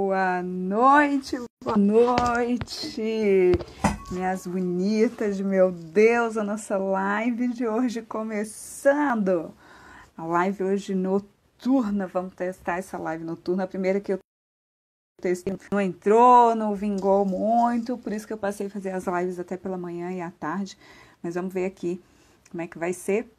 boa noite, minhas bonitas, meu Deus, a nossa live de hoje começando. A live hoje noturna, vamos testar essa live noturna. A primeira que eu testei não entrou, não vingou muito, por isso que eu passei a fazer as lives até pela manhã e à tarde. Mas vamos ver aqui como é que vai ser.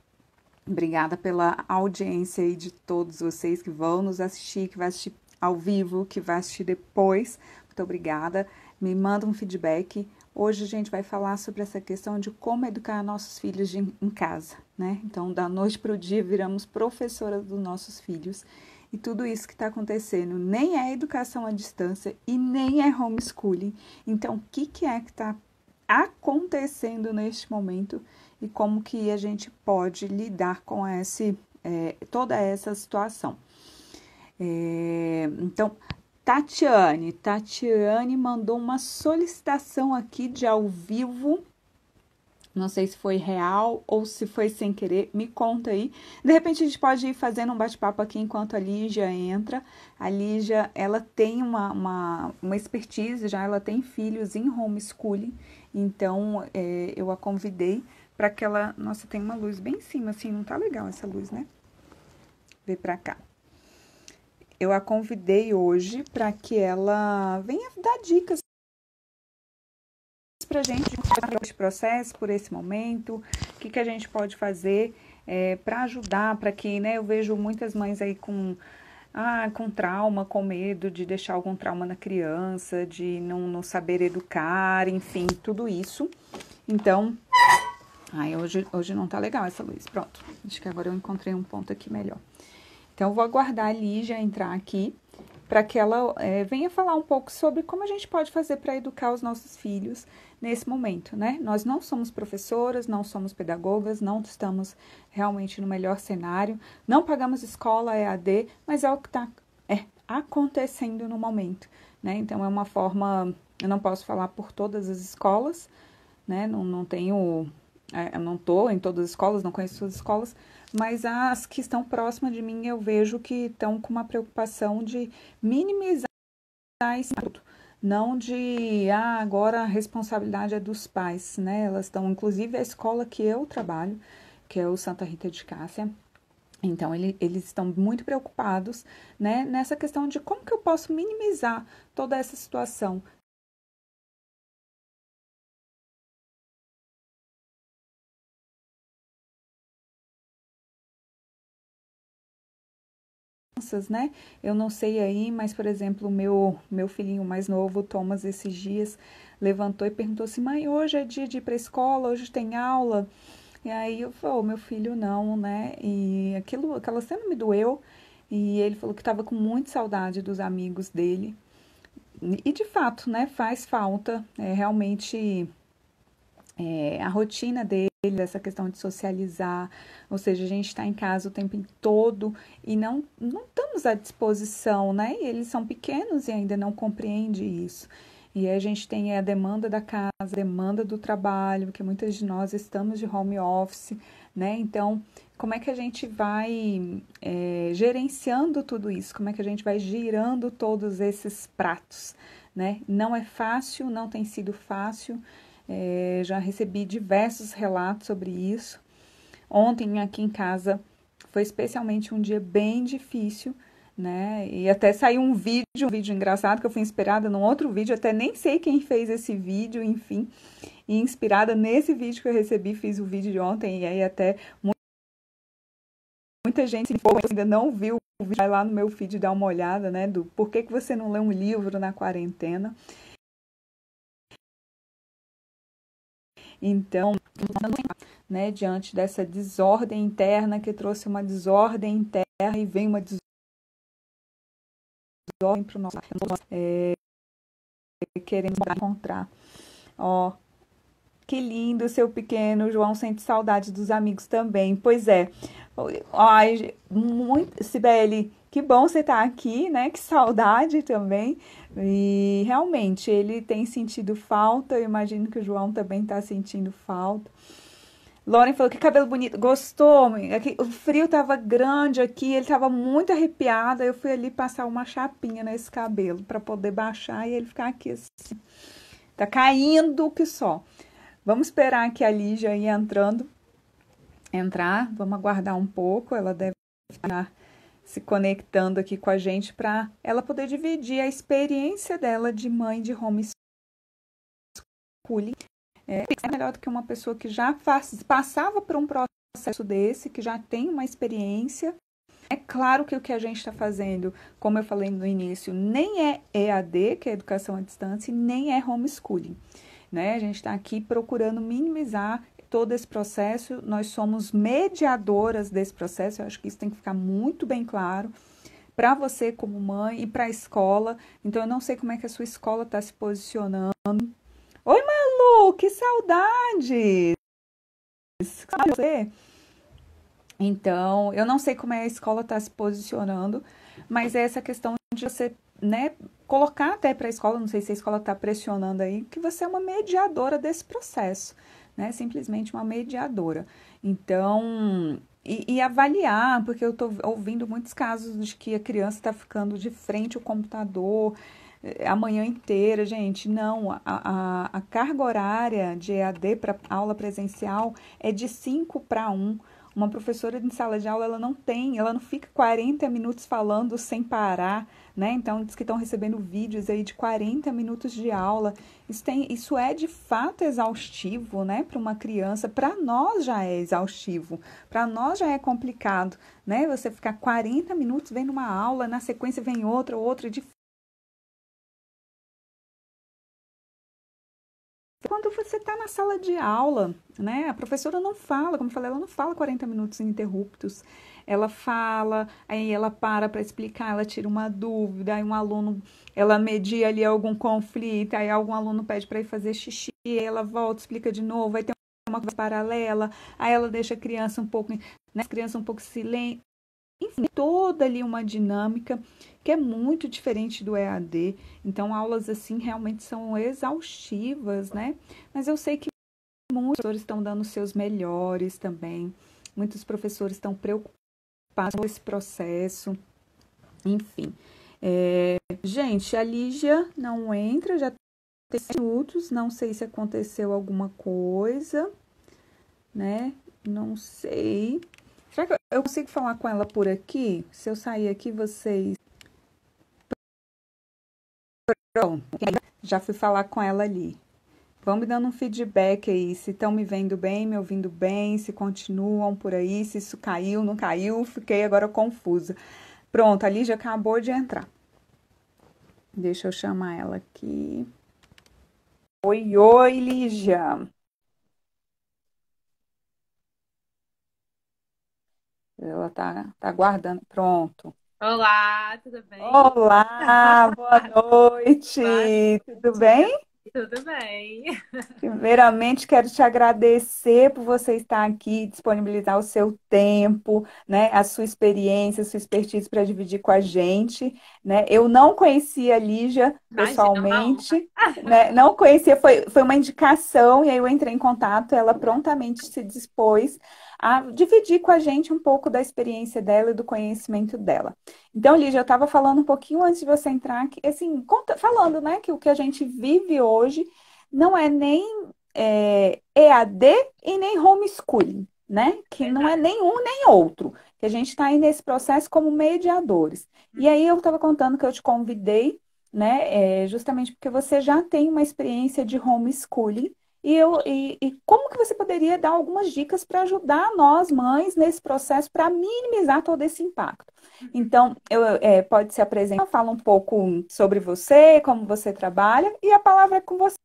Obrigada pela audiência aí de todos vocês que vão nos assistir, que vai assistir ao vivo, que vai assistir depois. Muito obrigada. Me manda um feedback. Hoje a gente vai falar sobre essa questão de como educar nossos filhos em casa, né? Então, da noite para o dia, viramos professoras dos nossos filhos. E tudo isso que está acontecendo nem é educação à distância e nem é homeschooling. Então, o que é que está acontecendo neste momento e como que a gente pode lidar com toda essa situação. Então, Tatiane mandou uma solicitação aqui de ao vivo. Não sei se foi real ou se foi sem querer. Me conta aí. De repente, a gente pode ir fazendo um bate-papo aqui enquanto a Lígia entra. A Lígia, ela tem uma expertise já, ela tem filhos em homeschooling. Então, eu a convidei para que ela... Nossa, tem uma luz bem em cima, assim, não tá legal essa luz, né? Vem pra cá. Eu a convidei hoje para que ela venha dar dicas pra gente por esse processo, por esse momento, o que a gente pode fazer para ajudar, para que, né, eu vejo muitas mães aí com trauma, com medo de deixar algum trauma na criança, de não saber educar, enfim, tudo isso. Então, hoje não tá legal essa luz, pronto, acho que agora eu encontrei um ponto aqui melhor. Então, eu vou aguardar a Lígia entrar aqui, para que ela venha falar um pouco sobre como a gente pode fazer para educar os nossos filhos nesse momento, né? Nós não somos professoras, não somos pedagogas, não estamos realmente no melhor cenário, não pagamos escola EAD, mas é o que está acontecendo no momento, né? Então, é uma forma, eu não posso falar por todas as escolas, né? Não tenho, eu não estou em todas as escolas, não conheço todas as escolas, mas as que estão próximas de mim, eu vejo que estão com uma preocupação de minimizar isso tudo. Não de, agora a responsabilidade é dos pais, né? Elas estão, inclusive, a escola que eu trabalho, que é o Santa Rita de Cássia. Então, eles estão muito preocupados, né, nessa questão de como que eu posso minimizar toda essa situação. Né? Eu não sei aí, mas, por exemplo, o meu filhinho mais novo, Thomas, esses dias, levantou e perguntou assim, mãe, hoje é dia de ir para a escola, hoje tem aula? E aí eu falei, meu filho, não, né? E aquela cena me doeu, e ele falou que estava com muita saudade dos amigos dele. E, de fato, né, faz falta, realmente... a rotina dele, essa questão de socializar, ou seja, a gente está em casa o tempo todo e não estamos à disposição, né? E eles são pequenos e ainda não compreendem isso. E aí a gente tem a demanda da casa, a demanda do trabalho, porque muitas de nós estamos de home office, né? Então, como é que a gente vai gerenciando tudo isso? Como é que a gente vai girando todos esses pratos, né? Não é fácil, não tem sido fácil. Já recebi diversos relatos sobre isso. Ontem aqui em casa foi especialmente um dia bem difícil, né? E até saiu um vídeo engraçado que eu fui inspirada num outro vídeo, até nem sei quem fez esse vídeo, enfim. E inspirada nesse vídeo que eu recebi, fiz o vídeo de ontem e aí até muita gente ainda não viu o vídeo, vai lá no meu feed dar uma olhada, né? Do por que você não lê um livro na quarentena. Então, né, diante dessa desordem interna que trouxe uma desordem interna e vem uma desordem para o nosso queremos encontrar. Ó, que lindo, seu pequeno João, sente saudade dos amigos também. Pois é. Ai, muito, Cibele, que bom você estar aqui, né? Que saudade também. E realmente ele tem sentido falta. Eu imagino que o João também está sentindo falta. Lauren falou que cabelo bonito. Gostou? O frio tava grande aqui, ele tava muito arrepiado. Eu fui ali passar uma chapinha nesse cabelo para poder baixar e ele ficar aqui assim. Tá caindo que só. Vamos esperar que a Lígia ia entrar. Vamos aguardar um pouco. Ela deve estar se conectando aqui com a gente para ela poder dividir a experiência dela de mãe de homeschooling. É melhor do que uma pessoa que já passava por um processo desse, que já tem uma experiência. É claro que o que a gente está fazendo, como eu falei no início, nem é EAD, que é educação à distância, nem é homeschooling. Né? A gente está aqui procurando minimizar todo esse processo. Nós somos mediadoras desse processo. Eu acho que isso tem que ficar muito bem claro para você como mãe e para a escola. Então, eu não sei como é que a sua escola está se posicionando. Oi, Malu, que saudade! Você? Então, eu não sei como é a escola está se posicionando, mas é essa questão de você, né, colocar até para a escola, não sei se a escola está pressionando aí, que você é uma mediadora desse processo, né? Simplesmente uma mediadora. Então, e avaliar, porque eu estou ouvindo muitos casos de que a criança está ficando de frente ao computador a manhã inteira, gente. Não, a carga horária de EAD para aula presencial é de 5 para 1. Uma professora de sala de aula, ela não fica 40 minutos falando sem parar, né? Então, diz que estão recebendo vídeos aí de 40 minutos de aula. Isso é de fato exaustivo, né? Para uma criança. Para nós já é exaustivo. Para nós já é complicado, né? Você ficar 40 minutos vendo uma aula, na sequência vem outra, de quando você está na sala de aula, né? A professora não fala, como eu falei, ela não fala 40 minutos ininterruptos. Ela fala, aí ela para explicar, ela tira uma dúvida, aí um aluno, ela media ali algum conflito, aí algum aluno pede para ir fazer xixi, aí ela volta, explica de novo, aí tem uma coisa paralela, aí ela deixa a criança um pouco, né? A criança um pouco silêncio. Enfim, toda ali uma dinâmica que é muito diferente do EAD. Então, aulas assim realmente são exaustivas, né? Mas eu sei que muitos professores estão dando seus melhores também. Muitos professores estão preocupados com esse processo. Enfim. Gente, a Lígia não entra, já tem 5 minutos. Não sei se aconteceu alguma coisa, né? Não sei. Será que eu consigo falar com ela por aqui? Se eu sair aqui, vocês. Pronto, já fui falar com ela ali. Vão me dando um feedback aí, se estão me vendo bem, me ouvindo bem, se continuam por aí, se isso caiu, não caiu, fiquei agora confusa. Pronto, a Lígia acabou de entrar. Deixa eu chamar ela aqui. Oi, oi, Lígia. Ela tá aguardando. Pronto. Olá, tudo bem? Olá, boa Boa noite. Tudo noite. bem? Tudo bem? Primeiramente, quero te agradecer por você estar aqui, disponibilizar o seu tempo, né, a sua experiência, a sua expertise para dividir com a gente, né? Eu não conhecia a Lígia Imagina, é uma honra. pessoalmente, né? Não conhecia, foi uma indicação e aí eu entrei em contato, ela prontamente se dispôs a dividir com a gente um pouco da experiência dela e do conhecimento dela. Então, Lígia, eu estava falando um pouquinho antes de você entrar, que, assim, falando, né, que o que a gente vive hoje não é nem EAD e nem homeschooling, né? Que não é Verdade. nenhum nem outro. Que a gente está aí nesse processo como mediadores. E aí eu estava contando que eu te convidei, né? Justamente porque você já tem uma experiência de homeschooling. E como que você poderia dar algumas dicas para ajudar nós, mães, nesse processo, para minimizar todo esse impacto? Então, pode se apresentar, fala um pouco sobre você, como você trabalha, e a palavra é com você.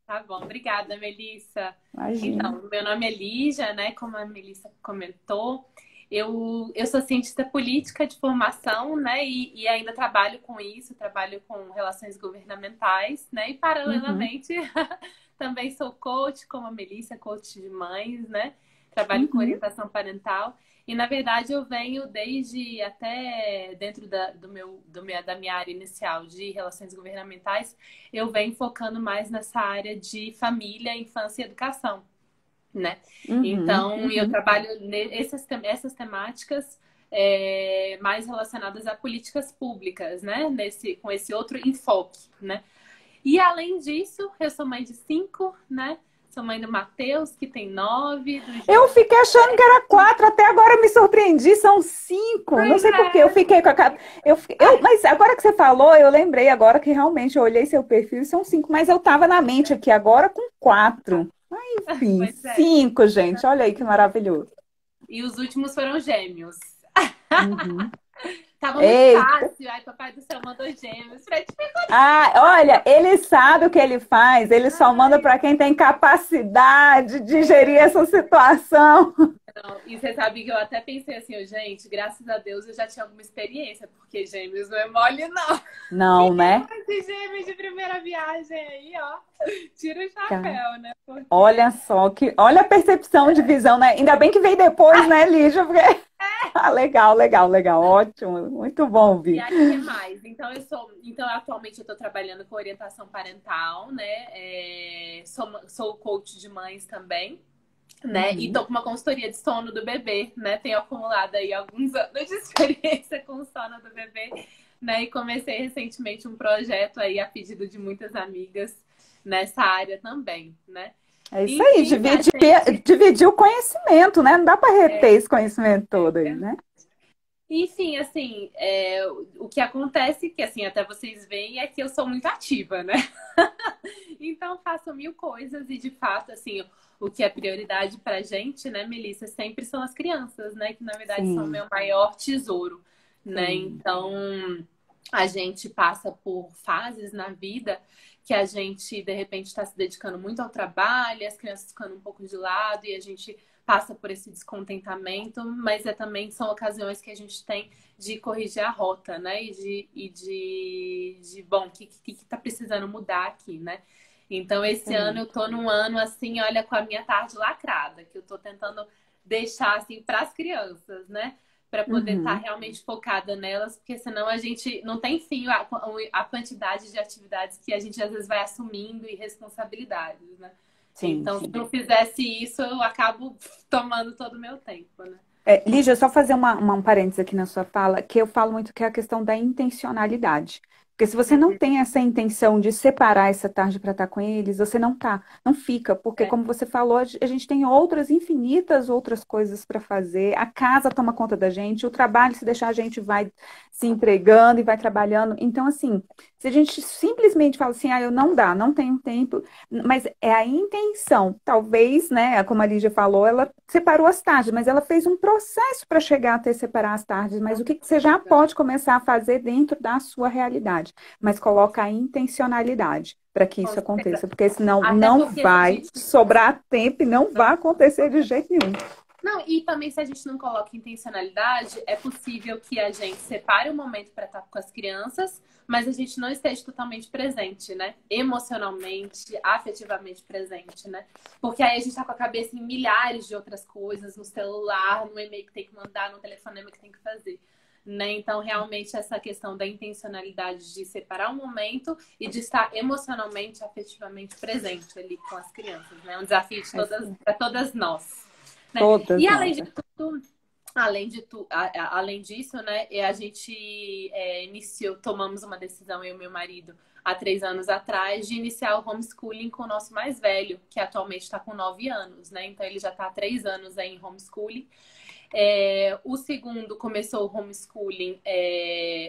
Tá bom, obrigada, Melissa. Imagina. Então, meu nome é Lígia, né? Como a Melissa comentou, eu sou cientista política de formação, né? E ainda trabalho com isso, trabalho com relações governamentais, né? E Uhum, paralelamente também sou coach, como a Melissa, coach de mães, né? Trabalho com uhum. orientação parental. E na verdade eu venho desde até dentro da minha área inicial de relações governamentais, eu venho focando mais nessa área de família, infância e educação. né? Uhum, Então, eu uhum. trabalho essas temáticas mais relacionadas a políticas públicas, né? Com esse outro enfoque, né? E além disso, eu sou mãe de 5, né? Sou mãe do Matheus, que tem 9, do Eu João. fiquei achando que era 4, até agora eu me surpreendi, são 5. Não Pois sei por quê, eu é. fiquei com a cara. Mas agora que você falou, eu lembrei agora que realmente eu olhei seu perfil e são 5, mas eu tava na mente aqui agora com 4. Enfim, Pois é. 5, gente. Olha aí que maravilhoso. E os últimos foram gêmeos. Uhum. Tava muito Eita. fácil. Ai, papai do céu mandou gêmeos. Falei, Ah, olha, ele sabe o que ele faz, ele só manda para quem tem capacidade de gerir essa situação. não. E você sabe que eu até pensei assim, gente, graças a Deus eu já tinha alguma experiência, porque gêmeos não é mole, não. Não, Quem né? faz de gêmeos de primeira viagem aí, ó, tira o Cara, chapéu, né? olha Porque só, olha a percepção de visão, né? Ainda bem que veio depois, né, Lígia? Porque... Ah, legal, legal, legal, ótimo, muito bom E ouvir. aí, o que mais? Então atualmente eu estou trabalhando com orientação parental, né? Sou coach de mães também, né? E Uhum. tô com uma consultoria de sono do bebê, né? Tenho acumulado aí alguns anos de experiência com o sono do bebê, né? E comecei recentemente um projeto aí a pedido de muitas amigas nessa área também, né? É isso aí, Enfim, a gente dividir o conhecimento, né? Não dá para reter esse conhecimento todo aí, né? Enfim, assim, o que acontece, que assim, até vocês veem, é que eu sou muito ativa, né? Então faço mil coisas e de fato, assim, o que é prioridade pra gente, né, Melissa, sempre são as crianças, né? Que na verdade são o Sim, meu maior tesouro, né? sim. Então a gente passa por fases na vida que a gente de repente está se dedicando muito ao trabalho, as crianças ficando um pouco de lado e a gente passa por esse descontentamento, mas também são ocasiões que a gente tem de corrigir a rota, né? Bom, o que tá precisando mudar aqui, né? Então, Isso esse ano aí. eu tô num ano assim, olha, com a minha tarde lacrada, que eu tô tentando deixar assim para as crianças, né? Para poder estar Uhum. realmente focada nelas, porque senão a gente não tem fim a quantidade de atividades que a gente às vezes vai assumindo e responsabilidades, né? Sim, Então, se sim. eu não fizesse isso, eu acabo tomando todo o meu tempo, né? Lígia, só fazer um parênteses aqui na sua fala, que eu falo muito que é a questão da intencionalidade. Porque se você não Uhum. tem essa intenção de separar essa tarde para estar com eles, você não tá, não fica, porque É, como você falou, a gente tem outras, infinitas outras coisas para fazer, a casa toma conta da gente, o trabalho, se deixar a gente vai se entregando e vai trabalhando. Então, assim, se a gente simplesmente fala assim, eu não dá, não tenho tempo, mas é a intenção. Talvez, né, como a Lígia falou, ela separou as tardes, mas ela fez um processo para chegar até separar as tardes. Mas o que que você já pode começar a fazer dentro da sua realidade? Mas coloca a intencionalidade para que com isso certeza. aconteça, porque senão Até não porque se a vai gente sobrar tempo e não vai acontecer de jeito nenhum. não, e também se a gente não coloca intencionalidade, é possível que a gente separe o momento para estar com as crianças, mas a gente não esteja totalmente presente, né? Emocionalmente, afetivamente presente, né? Porque aí a gente tá com a cabeça em milhares de outras coisas, no celular, no e-mail que tem que mandar, no telefonema que tem que fazer. Né? Então, realmente, essa questão da intencionalidade de separar um momento e de estar emocionalmente, afetivamente presente ali com as crianças, né? É um desafio É para todas nós. Né? todas E além nós. de tudo, além disso, né, a gente tomamos uma decisão, eu e meu marido, há 3 anos atrás, de iniciar o homeschooling com o nosso mais velho, que atualmente está com 9 anos, né? Então ele já está há 3 anos aí em homeschooling. O segundo começou o homeschooling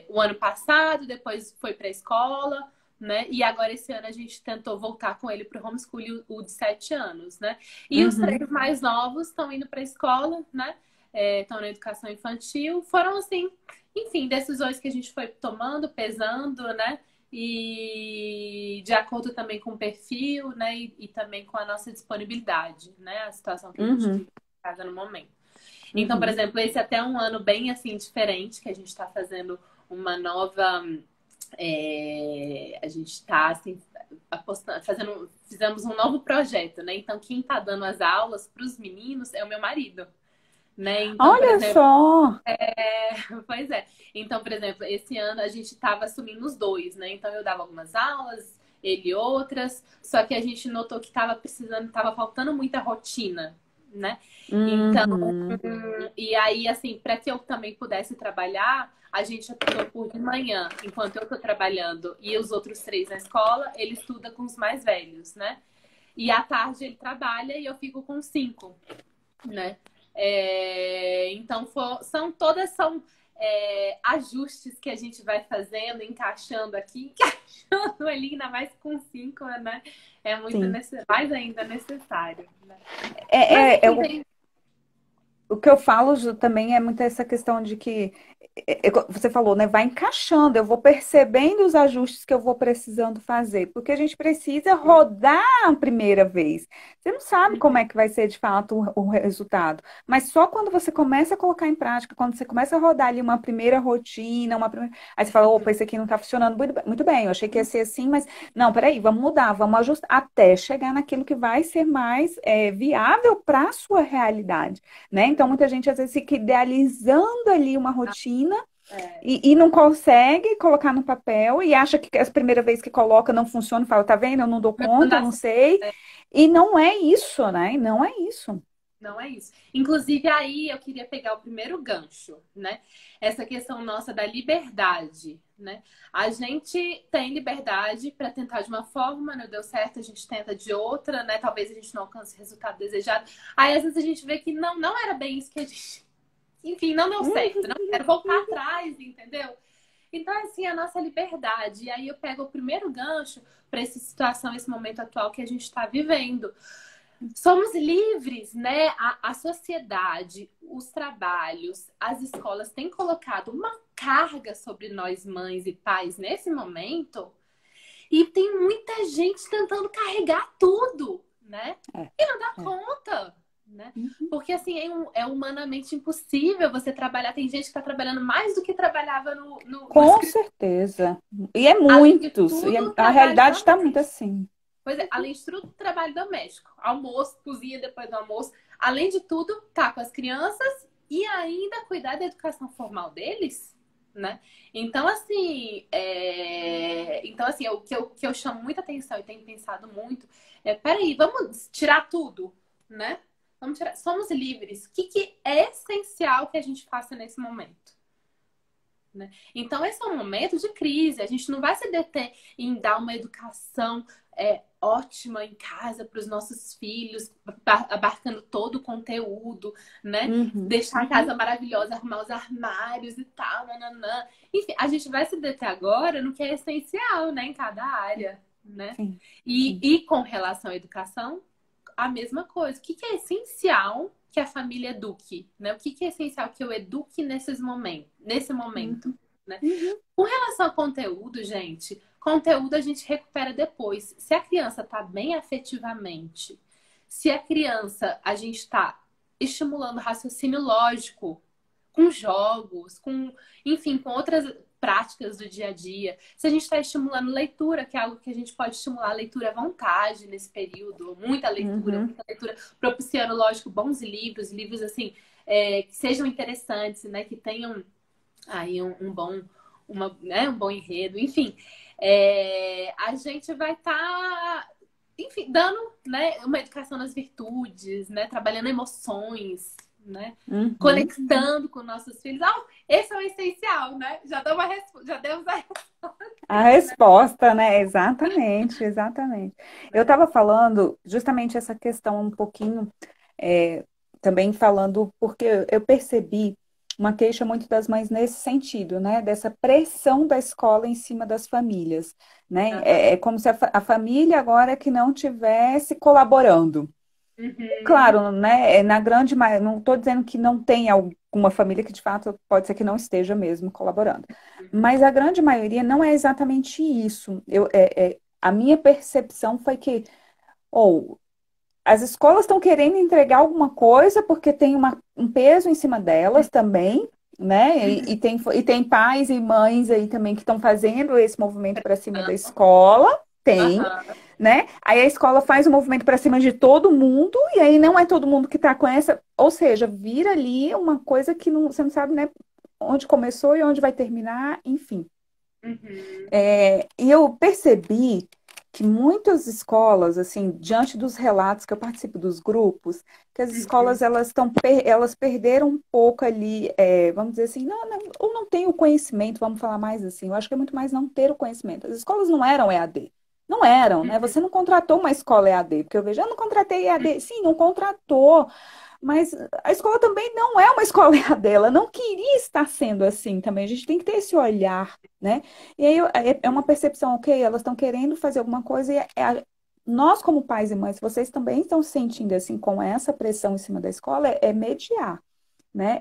o ano passado, depois foi para a escola, né? E agora esse ano a gente tentou voltar com ele para o homeschooling, o de 7 anos, né? E os Uhum. três mais novos estão indo para a escola, né? Estão na educação infantil. Foram assim, enfim, decisões que a gente foi tomando, pesando, né? E de acordo também com o perfil, né? E também com a nossa disponibilidade, né? A situação que a gente Uhum. vive em casa no momento. Então, por Uhum. exemplo, esse é até um ano bem assim diferente, que a gente está fazendo uma nova. A gente está assim, fizemos um novo projeto, né? Então, quem está dando as aulas para os meninos é o meu marido. Né? Então, por Olha exemplo, só. pois é. Então, por exemplo, esse ano a gente estava assumindo os dois, né? Então eu dava algumas aulas, ele outras, só que a gente notou que estava faltando muita rotina, né? Então, Uhum. e aí, assim, para que eu também pudesse trabalhar, a gente optou por de manhã, enquanto eu estou trabalhando e os outros três na escola, ele estuda com os mais velhos, né? E à tarde ele trabalha e eu fico com cinco, né? Então, são ajustes que a gente vai fazendo, encaixando aqui, encaixando ali, ainda mais com cinco, né? É muito Sim. mais ainda necessário, né? Mas, É, é, enfim, o, o que eu falo também é muito essa questão de que você falou, né? Vai encaixando, eu vou percebendo os ajustes que eu vou precisando fazer, porque a gente precisa rodar a primeira vez. Você não sabe como é que vai ser de fato o resultado, mas só quando você começa a colocar em prática, quando você começa a rodar ali uma primeira rotina, aí você fala, opa, esse aqui não está funcionando muito bem, eu achei que ia ser assim, mas não, peraí, vamos mudar, vamos ajustar, até chegar naquilo que vai ser mais viável para a sua realidade, né? Então, muita gente às vezes fica idealizando ali uma rotina é, e não consegue colocar no papel e acha que a primeira vez que coloca não funciona, fala, tá vendo? Eu não dou não conta, eu dá não certo. sei. E não é isso, né? Não é isso. Não é isso. Inclusive, aí eu queria pegar o primeiro gancho, né? Essa questão nossa da liberdade, né? A gente tem liberdade para tentar de uma forma, não deu certo, a gente tenta de outra, né? Talvez a gente não alcance o resultado desejado. Aí, às vezes, a gente vê que não era bem isso que a gente. Enfim, não deu certo. Não quero voltar atrás, entendeu? Então, assim, a nossa liberdade. E aí eu pego o primeiro gancho para essa situação, esse momento atual que a gente está vivendo. Somos livres, né? A sociedade, os trabalhos, as escolas têm colocado uma carga sobre nós, mães e pais, nesse momento, e tem muita gente tentando carregar tudo, né? É, E não dá é. conta, né? Uhum. Porque, assim, é humanamente impossível você trabalhar. Tem gente que está trabalhando mais do que trabalhava no Com escritório. certeza. E é Além de muitos. E tudo, o a trabalho realidade está muito doméstico. assim. Pois é, além de tudo, trabalho doméstico. Almoço, cozinha depois do almoço. Além de tudo, tá com as crianças e ainda cuidar da educação formal deles, né? Então, assim, o que eu chamo muita atenção e tenho pensado muito peraí, vamos tirar tudo, né? Vamos tirar, somos livres. O que é essencial que a gente faça nesse momento? Né? Então, esse é um momento de crise. A gente não vai se deter em dar uma educação ótima em casa para os nossos filhos, abarcando todo o conteúdo, né? Uhum, Deixar a casa maravilhosa, arrumar os armários e tal, nananã. Enfim, a gente vai se deter agora no que é essencial, né? Em cada área, né? sim, E, sim. e com relação à educação, a mesma coisa. O que é essencial que a família eduque, né? O que é essencial que eu eduque nesse momento, Uhum, né? uhum, Com relação a conteúdo, gente, conteúdo a gente recupera depois. Se a criança está bem afetivamente, se a criança, a gente está estimulando raciocínio lógico, com jogos, enfim, com outras práticas do dia a dia. Se a gente está estimulando leitura, que é algo que a gente pode estimular a leitura à vontade nesse período, uhum. muita leitura, propiciando, lógico, bons livros assim, que sejam interessantes, né, que tenham aí um bom enredo, enfim, a gente vai estar, enfim, dando, né, uma educação nas virtudes, né, trabalhando emoções, né, Uhum. conectando com nossos filhos. Esse é o essencial, né? Já demos a A resposta, resposta, né? Exatamente, exatamente. Eu né? estava falando justamente essa questão um pouquinho, é, também falando, porque eu percebi uma queixa muito das mães nesse sentido, né? Dessa pressão da escola em cima das famílias, né? Aham. É como se a família agora que não tivesse colaborando. Uhum. Claro, né? Na grande maioria, não estou dizendo que não tem alguma família que de fato pode ser que não esteja mesmo colaborando, mas a grande maioria não é exatamente isso. A minha percepção foi que ou as escolas estão querendo entregar alguma coisa porque tem um peso em cima delas também, né? Uhum. E tem pais e mães aí também que estão fazendo esse movimento para cima da Pressão. escola, tem, Aham. né? Aí a escola faz o movimento para cima de todo mundo, e aí não é todo mundo que está com essa, ou seja, vira ali uma coisa que não, você não sabe, né, onde começou e onde vai terminar, enfim. Uhum. E eu percebi que muitas escolas, assim, diante dos relatos que eu participo dos grupos, que as Uhum. escolas elas perderam um pouco ali, vamos dizer assim, ou não tem o conhecimento, vamos falar mais assim, eu acho que é muito mais não ter o conhecimento. As escolas não eram EAD. Não eram, né? Você não contratou uma escola EAD, porque eu vejo, eu não contratei EAD. Sim, não contratou, mas a escola também não é uma escola EAD, ela não queria estar sendo assim também. A gente tem que ter esse olhar, né? E aí é uma percepção, ok, elas estão querendo fazer alguma coisa e nós, como pais e mães, vocês também estão se sentindo assim com essa pressão em cima da escola, é mediar, né?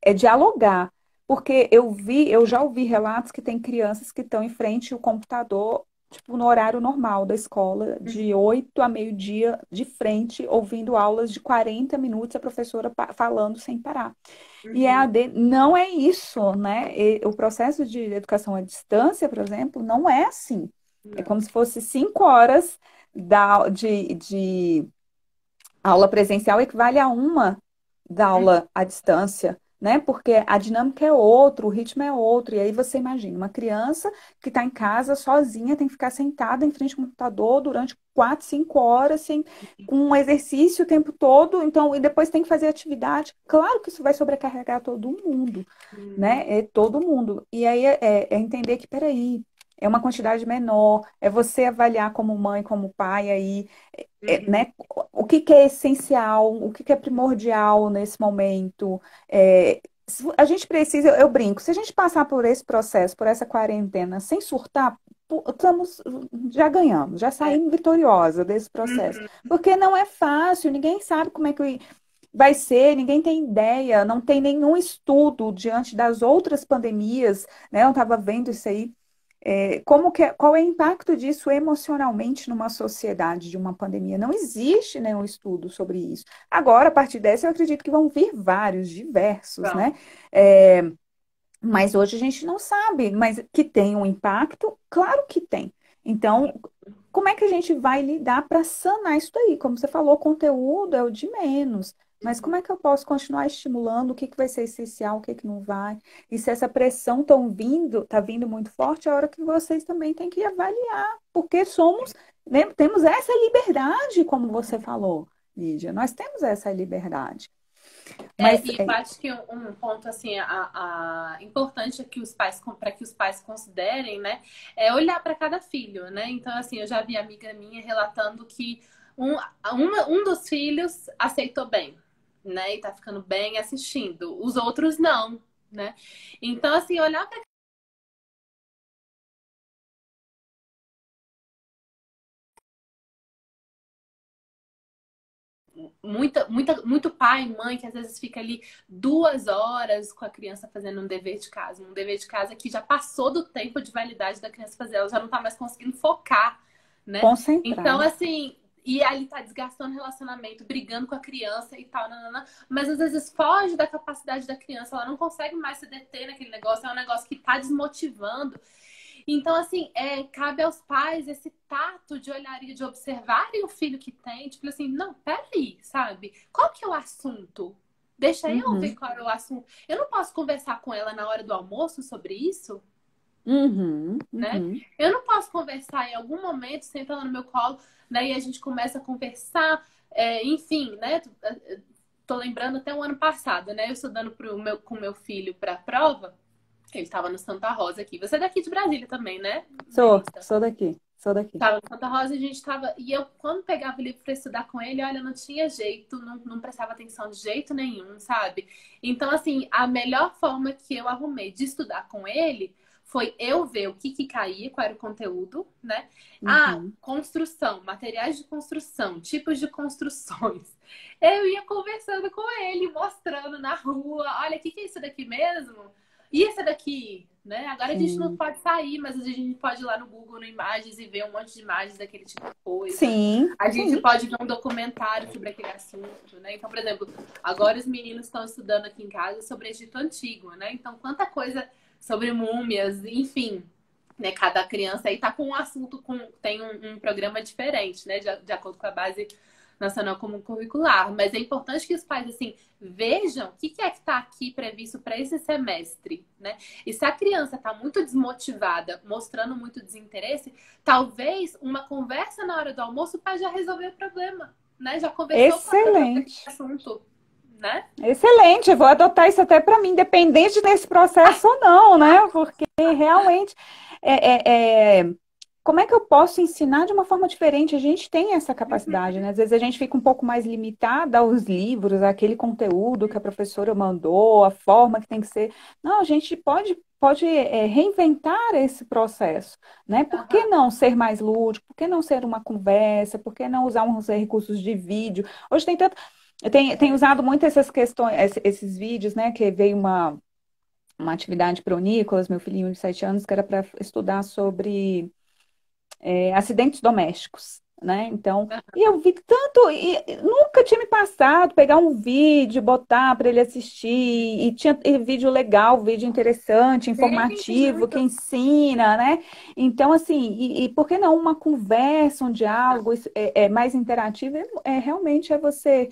É dialogar. Porque eu já ouvi relatos que tem crianças que estão em frente ao computador, tipo, no horário normal da escola, de 8 a meio-dia, de frente, ouvindo aulas de 40 minutos, a professora falando sem parar. E Uhum. EAD não é isso, né? O processo de educação à distância, por exemplo, não é assim. É Não. como se fosse 5 horas de aula presencial equivale a uma da aula à distância, né? Porque a dinâmica é outra, o ritmo é outro. E aí você imagina, uma criança que está em casa sozinha tem que ficar sentada em frente ao computador durante 4, 5 horas, sem, com um exercício o tempo todo, então, e depois tem que fazer atividade. Claro que isso vai sobrecarregar todo mundo, Uhum. né? É todo mundo. E aí é entender que, peraí, é uma quantidade menor, é você avaliar como mãe, como pai aí, Uhum. né? O que que é essencial, o que que é primordial nesse momento. A gente precisa, eu brinco, se a gente passar por esse processo, por essa quarentena, sem surtar, já ganhamos, já É. saímos vitoriosa desse processo. Uhum. Porque não é fácil, ninguém sabe como é que vai ser, ninguém tem ideia, não tem nenhum estudo diante das outras pandemias, né? Eu estava vendo isso aí. Qual é o impacto disso emocionalmente numa sociedade de uma pandemia? Não existe nenhum estudo sobre isso. Agora, a partir dessa, eu acredito que vão vir vários, diversos, Bom. né? É, mas hoje a gente não sabe, mas que tem um impacto, claro que tem. Então, como é que a gente vai lidar para sanar isso daí? Como você falou, conteúdo é o de menos. Mas como é que eu posso continuar estimulando? O que que vai ser essencial, o que que não vai? E se essa pressão tá vindo muito forte, é hora que vocês também têm que avaliar, porque somos, né, temos essa liberdade, como você falou, Lídia. Nós temos essa liberdade. Mas E eu acho que um ponto assim importante é que os pais para que os pais considerem, né, é olhar para cada filho, né? Então assim, eu já vi amiga minha relatando que um dos filhos aceitou bem, né, e tá ficando bem assistindo, os outros não, né? Então assim, olhar para muito pai e mãe que às vezes fica ali 2 horas com a criança fazendo um dever de casa que já passou do tempo de validade da criança fazer, ela já não tá mais conseguindo focar, né? Então, concentrar. assim, e ali tá desgastando o relacionamento, brigando com a criança e tal, nanana, mas às vezes foge da capacidade da criança, ela não consegue mais se deter naquele negócio, é um negócio que tá desmotivando. Então, assim, cabe aos pais esse tato de olhar e de observarem o filho que tem, tipo assim, não, peraí, sabe? Qual que é o assunto? Deixa eu ver Uhum, qual é o assunto. Eu não posso conversar com ela na hora do almoço sobre isso, uhum, né? uhum. Eu não posso conversar em algum momento, senta ela no meu colo, né? E a gente começa a conversar, enfim, né? Tô lembrando até o ano passado, né? Eu estudando com meu filho para a prova. Ele estava no Santa Rosa aqui. Você é daqui de Brasília também, né, Melissa? Sou daqui, sou daqui. Tava no Santa Rosa e a gente tava. E eu, quando pegava o livro para estudar com ele, olha, não tinha jeito, não prestava atenção de jeito nenhum, sabe? Então, assim, a melhor forma que eu arrumei de estudar com ele foi eu ver o que caía, qual era o conteúdo, né? Ah, Uhum. construção, materiais de construção, tipos de construções. Eu ia conversando com ele, mostrando na rua, olha, o que é isso daqui mesmo? E esse daqui, né? Agora a gente não Sim, pode sair, mas a gente pode ir lá no Google, no Imagens, e ver um monte de imagens daquele tipo de coisa. sim, A gente sim. pode ver um documentário sobre aquele assunto, né? Então, por exemplo, agora os meninos estão estudando aqui em casa sobre Egito Antigo, né? Então, quanta coisa sobre múmias, enfim, né? Cada criança aí tá com um assunto, tem um programa diferente, né? De acordo com a base nacional comum curricular. Mas é importante que os pais, assim, vejam o que é que está aqui previsto para esse semestre, né? E se a criança está muito desmotivada, mostrando muito desinteresse, talvez uma conversa na hora do almoço, o pai já resolveu o problema, né? Já conversou com a professora desse Excelente. assunto, né? Excelente, eu vou adotar isso até para mim, independente desse processo ou não, né? Porque realmente como é que eu posso ensinar de uma forma diferente? A gente tem essa capacidade, né? Às vezes a gente fica um pouco mais limitada aos livros, àquele conteúdo que a professora mandou, a forma que tem que ser. Não, a gente pode reinventar esse processo, né? Por que Aham. não ser mais lúdico? Por que não ser uma conversa? Por que não usar uns recursos de vídeo? Hoje tem tanto. Eu tenho usado muito essas questões, esses vídeos, né? Que veio uma atividade para o Nicolas, meu filhinho de 7 anos, que era para estudar sobre acidentes domésticos, né? Então, e eu vi tanto, e nunca tinha me passado pegar um vídeo, botar para ele assistir, e tinha vídeo legal, vídeo interessante, Gente, informativo, que muito. ensina, né? Então, assim, e por que não uma conversa, um diálogo mais interativo? Realmente você.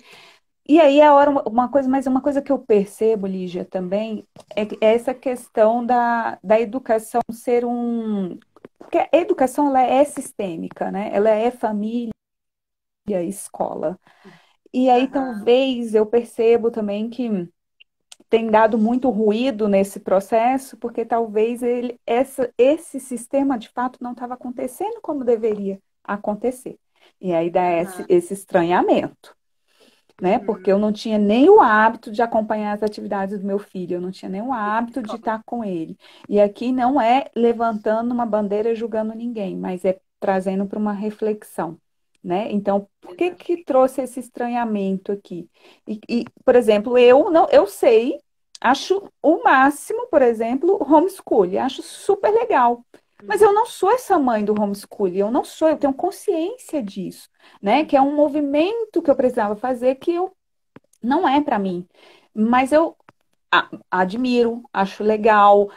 E aí, a hora, uma coisa, mas uma coisa que eu percebo, Lígia, também, é essa questão da educação ser um. Porque a educação, ela é sistêmica, né? Ela é família, escola. E aí, Aham. talvez, eu percebo também que tem dado muito ruído nesse processo, porque talvez esse sistema, de fato, não estava acontecendo como deveria acontecer. E aí dá esse, Aham. esse estranhamento, né? Porque eu Uhum. não tinha nem o hábito de acompanhar as atividades do meu filho, eu não tinha nem o hábito de Escola. estar com ele. E aqui não é levantando uma bandeira julgando ninguém, mas é trazendo para uma reflexão, né? Então, por que Exato. que trouxe esse estranhamento aqui? Por exemplo, eu sei, acho o máximo, por exemplo, homeschooling, acho super legal. Mas eu Uhum. não sou essa mãe do homeschooling, eu tenho consciência disso, né? Que é um movimento que eu precisava fazer que eu não é para mim. Mas eu admiro, acho legal,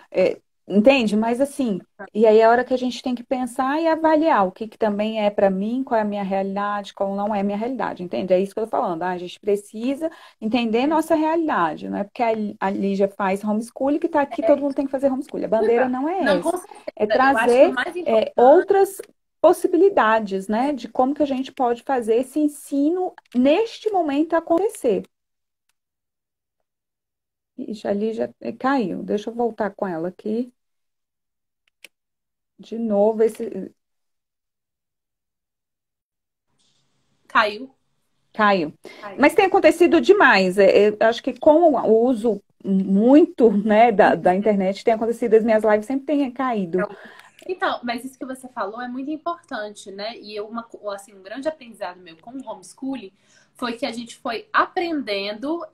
entende? Mas assim, e aí é a hora que a gente tem que pensar e avaliar o que, que também é para mim, qual é a minha realidade, qual não é a minha realidade, entende? É isso que eu tô falando. A gente precisa entender Uhum. nossa realidade, não é porque a Lígia faz homeschooling que está aqui, todo mundo tem que fazer homeschooling. A bandeira não é Não, essa. com É certeza. Eu acho que o trazer mais importante outras possibilidades, é né, de como que a gente pode fazer esse ensino neste momento acontecer. Ixi, ali já caiu. Deixa eu voltar com ela aqui. De novo, caiu. caiu. Caiu. Mas tem acontecido demais. Eu acho que com o uso muito, né, da internet, tem acontecido, as minhas lives sempre têm caído. Então, mas isso que você falou é muito importante, né? E assim, um grande aprendizado meu com o homeschooling foi que a gente foi aprendendo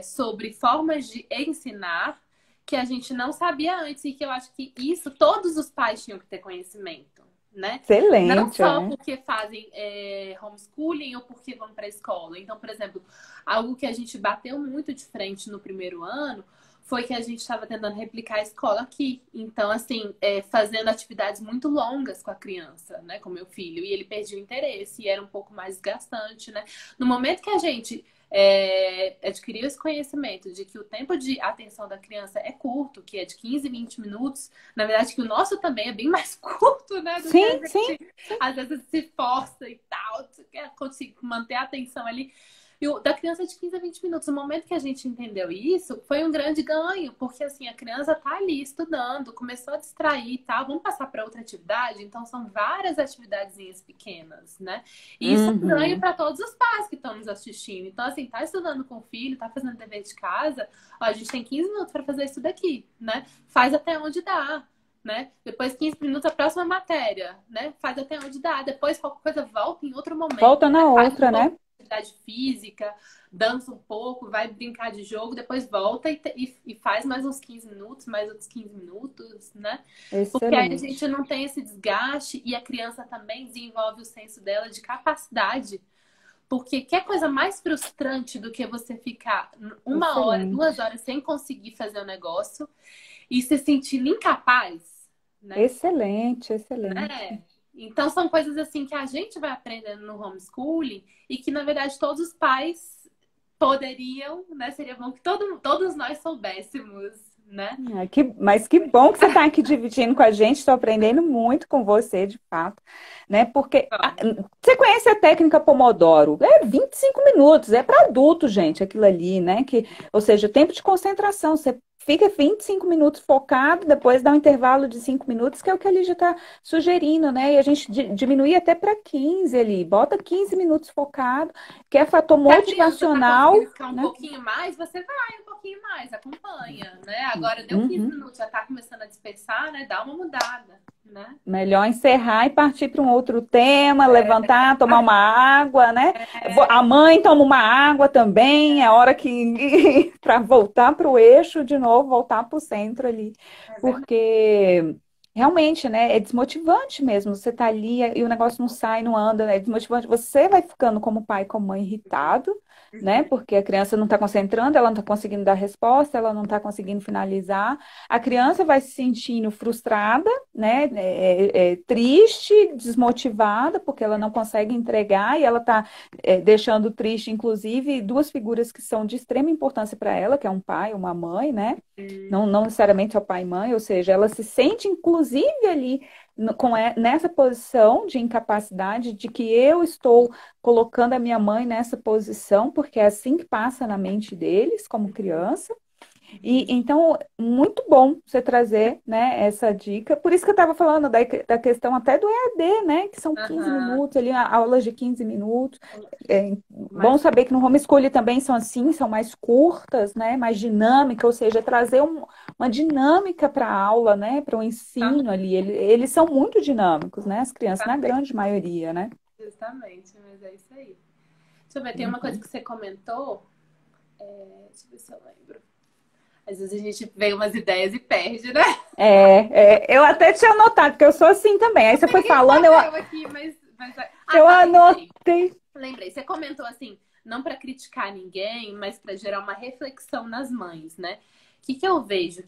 sobre formas de ensinar que a gente não sabia antes e que eu acho que isso todos os pais tinham que ter conhecimento, né? Não Excelente, só é. porque fazem homeschooling ou porque vão para a escola. Então, por exemplo, algo que a gente bateu muito de frente no primeiro ano foi que a gente estava tentando replicar a escola aqui. Então, assim, fazendo atividades muito longas com a criança, né? Com meu filho. E ele perdia o interesse e era um pouco mais desgastante, né? No momento que a gente adquiriu esse conhecimento de que o tempo de atenção da criança é curto, que é de 15, 20 minutos, na verdade que o nosso também é bem mais curto, né? Do que a Sim, sim, gente às vezes se força e tal, quer conseguir manter a atenção ali. E da criança de 15 a 20 minutos, no momento que a gente entendeu isso, foi um grande ganho, porque assim, a criança tá ali estudando, começou a distrair e tal, vamos passar para outra atividade? Então são várias atividadezinhas pequenas, né? E isso é um ganho uhum. para todos os pais que estão nos assistindo. Então, assim, tá estudando com o filho, tá fazendo dever de casa, ó, a gente tem 15 minutos para fazer isso daqui, né? Faz até onde dá. Né? Depois 15 minutos a próxima matéria, né? Faz até onde dá. Depois qualquer coisa volta em outro Volta momento, né? na Faz um outra, pouco né? atividade física, dança um pouco, vai brincar de jogo, depois volta e faz mais uns 15 minutos, mais outros 15 minutos, né? Porque aí a gente Excelente. não tem esse desgaste e a criança também desenvolve o senso dela de capacidade. Porque que coisa mais frustrante do que você ficar 1 hora, 2 horas Excelente. sem conseguir fazer o negócio e se sentindo incapaz, né? Excelente, excelente. Né? Então, são coisas assim que a gente vai aprendendo no homeschooling e que, na verdade, todos os pais poderiam, né? Seria bom que todos nós soubéssemos, né? Mas que bom que você está aqui dividindo com a gente, estou aprendendo muito com você, de fato, né? Porque Bom, você conhece a técnica Pomodoro? É 25 minutos, é para adulto, gente, aquilo ali, né? Ou seja, tempo de concentração. Você fica 25 minutos focado, depois dá um intervalo de 5 minutos, que é o que a Lígia está sugerindo, né? E a gente diminui até para 15 ali, bota 15 minutos focado, que é fator se a criança está motivacional, conseguindo ficar um né? pouquinho mais, você vai um pouquinho mais, acompanha, né? Agora deu 15 Uhum. minutos, já está começando a dispersar, né? Dá uma mudada, né? Melhor encerrar e partir para um outro tema, levantar, tomar uma água, né? A mãe toma uma água também, é hora que para voltar para o eixo de novo, voltar para o centro ali, É verdade. porque realmente, né, é desmotivante mesmo. Você tá ali e o negócio não sai, não anda, né? É desmotivante. Você vai ficando como pai, como mãe irritado, né? Uhum. Porque a criança não está concentrando, ela não está conseguindo dar resposta, ela não está conseguindo finalizar. A criança vai se sentindo frustrada, né? Triste, desmotivada, porque ela não consegue entregar e ela está deixando triste, inclusive, duas figuras que são de extrema importância para ela, que é um pai, uma mãe, né? Não necessariamente só pai e mãe, ou seja, ela se sente, inclusive, ali nessa posição de incapacidade, de que eu estou colocando a minha mãe nessa posição, porque é assim que passa na mente deles, como criança. E Uhum. então, muito bom você trazer, né, essa dica. Por isso que eu estava falando da questão até do EAD, né, que são 15 Aham. minutos ali, aulas de 15 minutos. É bom Mas saber que no homeschooling também são assim, são mais curtas, né, mais dinâmica, ou seja, trazer uma dinâmica para a aula, né, para o ensino ali. Eles são muito dinâmicos, né, as crianças, na justamente, grande maioria, né? justamente, mas é isso aí. Deixa eu ver, tem uma coisa Uhum. que você comentou. Deixa eu ver se eu lembro. Às vezes a gente vê umas ideias e perde, né? Eu até tinha anotado, porque eu sou assim também. Aí Eu você foi peguei falando, só meu aqui, mas... Ah, eu tá, lembrei. anotei. Lembrei. Você comentou assim, não para criticar ninguém, mas para gerar uma reflexão nas mães, né? O que que eu vejo?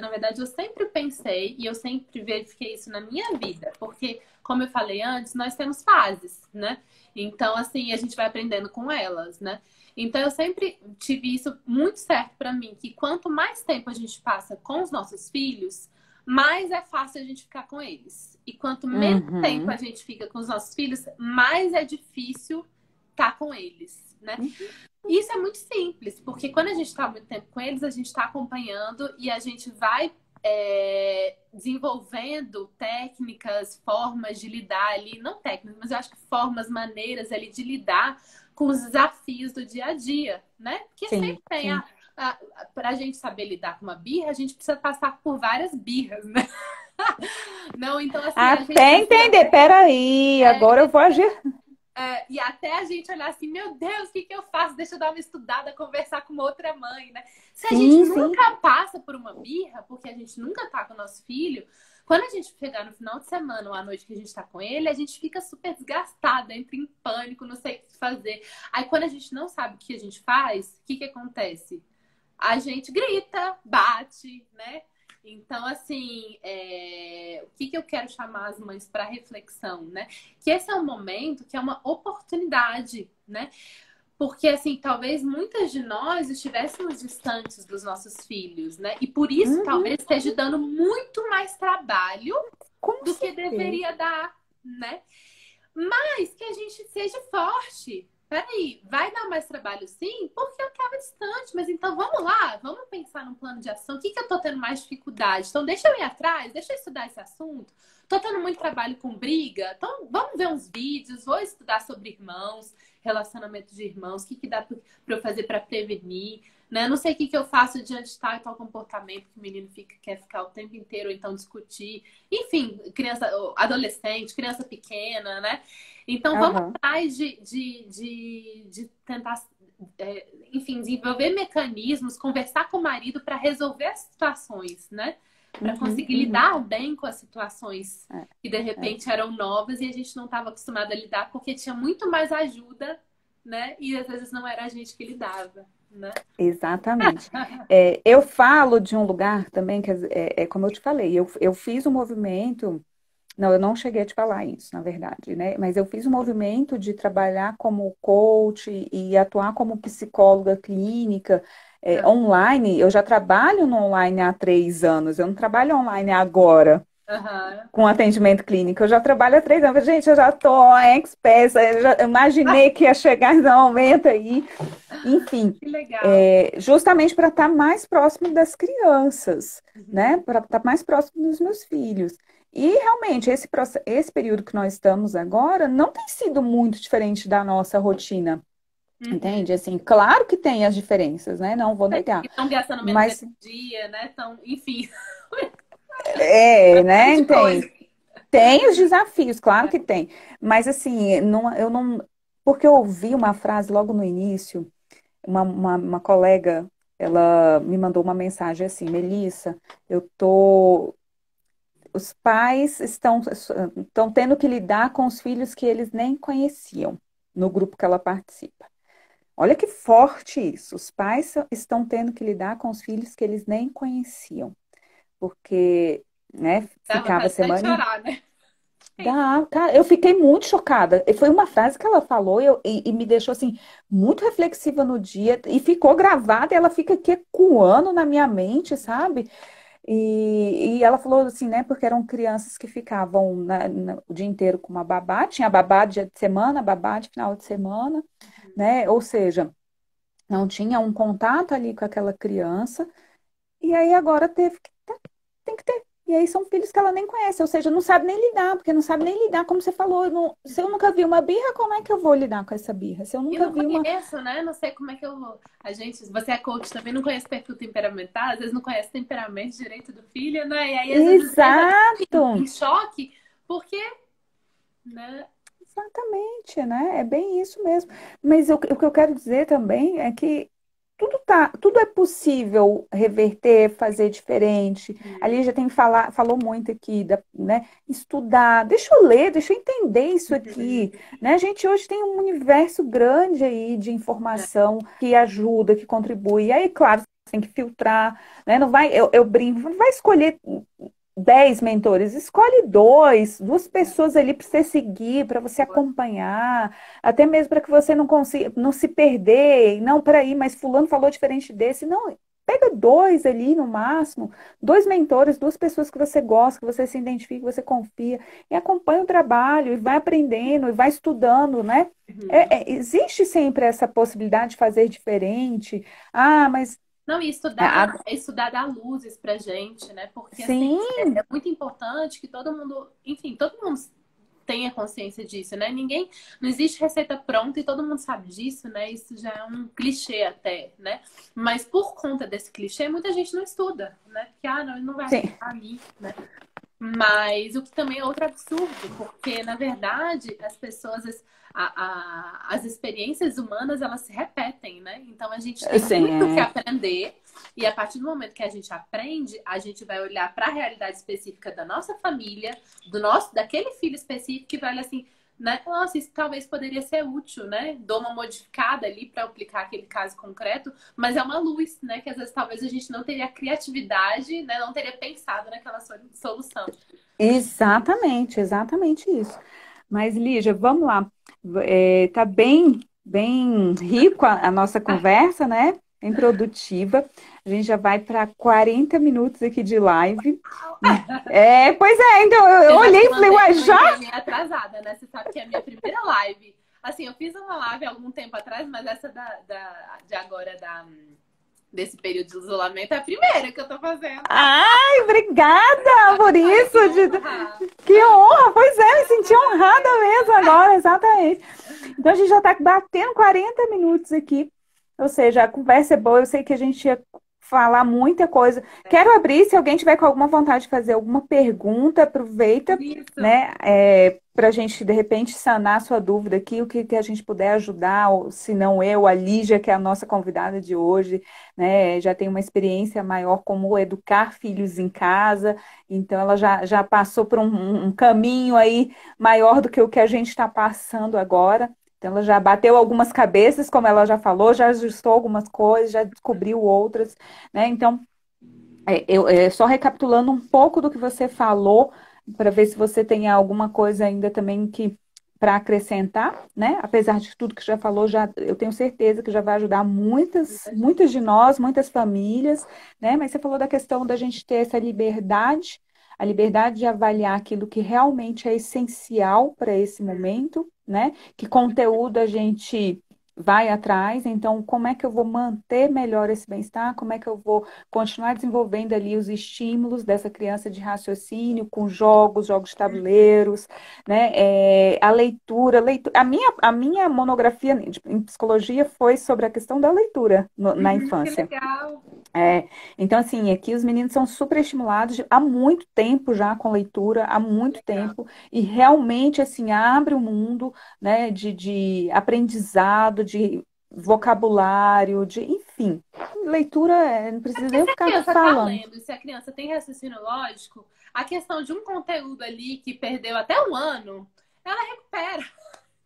Na verdade, eu sempre pensei e eu sempre verifiquei isso na minha vida, porque, como eu falei antes, nós temos fases, né? Então, assim, a gente vai aprendendo com elas, né? Então, eu sempre tive isso muito certo para mim, que quanto mais tempo a gente passa com os nossos filhos, mais é fácil a gente ficar com eles. E quanto menos tempo a Uhum. gente fica com os nossos filhos, mais é difícil estar com eles, né? Isso é muito simples, porque quando a gente está muito tempo com eles, a gente está acompanhando e a gente vai desenvolvendo técnicas, formas de lidar ali, não técnicas, mas eu acho que formas, maneiras ali de lidar com os desafios do dia a dia, né? Porque Sim, sempre tem sim. para a gente saber lidar com uma birra, a gente precisa passar por várias birras, né? Não, então assim, a gente Até precisa. entender, peraí, agora eu vou agir. E até a gente olhar assim, meu Deus, o que que eu faço? Deixa eu dar uma estudada, conversar com uma outra mãe, né? Se a gente Sim, sim. nunca passa por uma birra, porque a gente nunca tá com o nosso filho, quando a gente chegar no final de semana ou à noite que a gente tá com ele, a gente fica super desgastada, entra em pânico, não sei o que fazer. Aí quando a gente não sabe o que a gente faz, o que que acontece? A gente grita, bate, né? Então, assim, o que que eu quero chamar as mães para reflexão, né? Que esse é um momento que é uma oportunidade, né? Porque, assim, talvez muitas de nós estivéssemos distantes dos nossos filhos, né? E por isso, Uhum, talvez esteja dando muito mais trabalho com do que certeza. deveria dar, né? Mas que a gente seja forte. Peraí, vai dar mais trabalho sim? Porque eu estava distante. Mas então vamos lá, vamos pensar num plano de ação. O que que eu estou tendo mais dificuldade? Então deixa eu ir atrás, deixa eu estudar esse assunto. Estou tendo muito trabalho com briga. Então vamos ver uns vídeos, vou estudar sobre irmãos, relacionamento de irmãos, o que que dá para eu fazer para prevenir. Né? Não sei o que que eu faço diante de tal e tal comportamento que o menino quer ficar o tempo inteiro, ou então discutir. Enfim, criança, adolescente, criança pequena, né? Então, vamos Aham. atrás de tentar, enfim, desenvolver mecanismos, conversar com o marido para resolver as situações, né? Para Uhum, conseguir uhum. lidar bem com as situações É, que de é. repente eram novas e a gente não estava acostumado a lidar porque tinha muito mais ajuda, né? E às vezes não era a gente que lidava, né? Exatamente. Eu falo de um lugar também, que é como eu te falei, eu fiz um movimento. Não, eu não cheguei a te falar isso, na verdade, né? Mas eu fiz um movimento de trabalhar como coach e atuar como psicóloga clínica, online. Eu já trabalho no online há 3 anos, eu não trabalho online agora Aham. com atendimento clínico. Eu já trabalho há 3 anos. Gente, eu já tô expert, eu já imaginei que ia chegar esse momento aí. Enfim, Que legal. justamente para estar mais próximo das crianças, né? Uhum. Para estar mais próximo dos meus filhos. E realmente, esse período que nós estamos agora não tem sido muito diferente da nossa rotina, Uhum. entende? Assim, claro que tem as diferenças, né? Não vou E negar. estão gastando menos Mas, energia, né? Então, enfim, né? de coisa. Tem os desafios, claro que tem. Mas, assim, não, eu não. Porque eu ouvi uma frase logo no início. Uma colega, ela me mandou uma mensagem assim, Melissa, eu tô, os pais estão tendo que lidar com os filhos que eles nem conheciam no grupo que ela participa. Olha que forte isso. Os pais estão tendo que lidar com os filhos que eles nem conheciam, porque, né, Dá ficava vontade até de semana. chorar, né? Dá, cara, eu fiquei muito chocada. E foi uma frase que ela falou e me deixou assim muito reflexiva no dia e ficou gravada e ela fica aqui ecoando na minha mente, sabe? E ela falou assim, né? Porque eram crianças que ficavam o dia inteiro com uma babá, tinha babá dia de semana, babá de final de semana, né? Ou seja, não tinha um contato ali com aquela criança. E aí agora tem que ter. E aí são filhos que ela nem conhece, ou seja, não sabe nem lidar, porque não sabe nem lidar, como você falou. Se eu nunca vi uma birra, como é que eu vou lidar com essa birra? Se eu E nunca não vi uma. conheço, né? Não sei como é que eu vou. A gente, você é coach também, não conhece perfil temperamental, às vezes não conhece temperamento direito do filho, né? E aí, às vezes, entra Exato! em choque, porque, né? Exatamente, né? É bem isso mesmo. Mas o que eu quero dizer também é que tudo é possível reverter, fazer diferente. A Uhum. Lígia falou muito aqui, né? Estudar, deixa eu ler, deixa eu entender isso aqui, né? A gente hoje tem um universo grande aí de É. informação que ajuda, que contribui. E aí, claro, você tem que filtrar, né? Não vai, eu brinco, não vai escolher 10 mentores, escolhe dois, duas pessoas ali para você seguir, para você acompanhar, até mesmo para que você não consiga, não se perder, não, peraí, mas fulano falou diferente desse, não, pega dois ali no máximo, dois mentores, duas pessoas que você gosta, que você se identifica, que você confia, e acompanha o trabalho, e vai aprendendo, e vai estudando, né? Uhum. Existe sempre essa possibilidade de fazer diferente, mas Não, e estudar dá luzes pra gente, né? Porque, assim, é sim, muito importante que todo mundo, enfim, todo mundo tenha consciência disso, né? Não existe receita pronta e todo mundo sabe disso, né? Isso já é um clichê até, né? Mas por conta desse clichê, muita gente não estuda, né? Porque, não, ele não vai sim, aplicar a mim, né? Mas o que também é outro absurdo, porque na verdade as pessoas, as experiências humanas, elas se repetem, né? Então a gente tem sim, muito que aprender, e a partir do momento que a gente aprende, a gente vai olhar para a realidade específica da nossa família, daquele filho específico, e vai olhar assim, né? Nossa, isso talvez poderia ser útil, né? Dou uma modificada ali para aplicar aquele caso concreto, mas é uma luz, né? Que às vezes talvez a gente não teria criatividade, né? Não teria pensado naquela solução. exatamente, exatamente isso. Mas, Lígia, vamos lá. Tá bem rico a nossa conversa, né? Bem produtiva. A gente já vai para 40 minutos aqui de live. Pois é, então eu Eu já olhei te e falei, ué, já? mandei meio atrasada, né? Você sabe que é a minha primeira live. Assim, eu fiz uma live há algum tempo atrás, mas essa de agora, desse período de isolamento, é a primeira que eu tô fazendo. Ai, obrigada por Olha, isso. que honra! Que honra, pois é, me senti honrada mesmo agora, exatamente. Então a gente já está batendo 40 minutos aqui, ou seja, a conversa é boa, eu sei que a gente ia falar muita coisa. Quero abrir, se alguém tiver com alguma vontade de fazer alguma pergunta, aproveita, Isso. né, para a gente, de repente, sanar a sua dúvida aqui, o que a gente puder ajudar, ou, se não eu, a Lígia, que é a nossa convidada de hoje, né, já tem uma experiência maior como educar filhos em casa, então ela já passou por um caminho aí maior do que o que a gente está passando agora. Então, ela já bateu algumas cabeças, como ela já falou, já ajustou algumas coisas, já descobriu outras, né? Então, só recapitulando um pouco do que você falou, para ver se você tem alguma coisa ainda também que para acrescentar, né? Apesar de tudo que já falou, já eu tenho certeza que já vai ajudar Muita muitas gente. de nós, muitas famílias, né? Mas você falou da questão da gente ter essa liberdade, a liberdade de avaliar aquilo que realmente é essencial para esse momento, né? Que conteúdo a gente vai atrás, então como é que eu vou manter melhor esse bem-estar? Como é que eu vou continuar desenvolvendo ali os estímulos dessa criança de raciocínio com jogos, jogos de tabuleiros, né? A leitura, a minha monografia em psicologia foi sobre a questão da leitura na Que infância. legal. É, então, assim, aqui os meninos são super estimulados há muito tempo já com leitura, há muito Legal. tempo, e realmente, assim, abre o mundo, né, de aprendizado, de vocabulário, enfim, leitura, não precisa Porque nem eu se a ficar aqui criança está falando. lendo, se a criança tem raciocínio lógico, a questão de um conteúdo ali que perdeu até um ano, ela recupera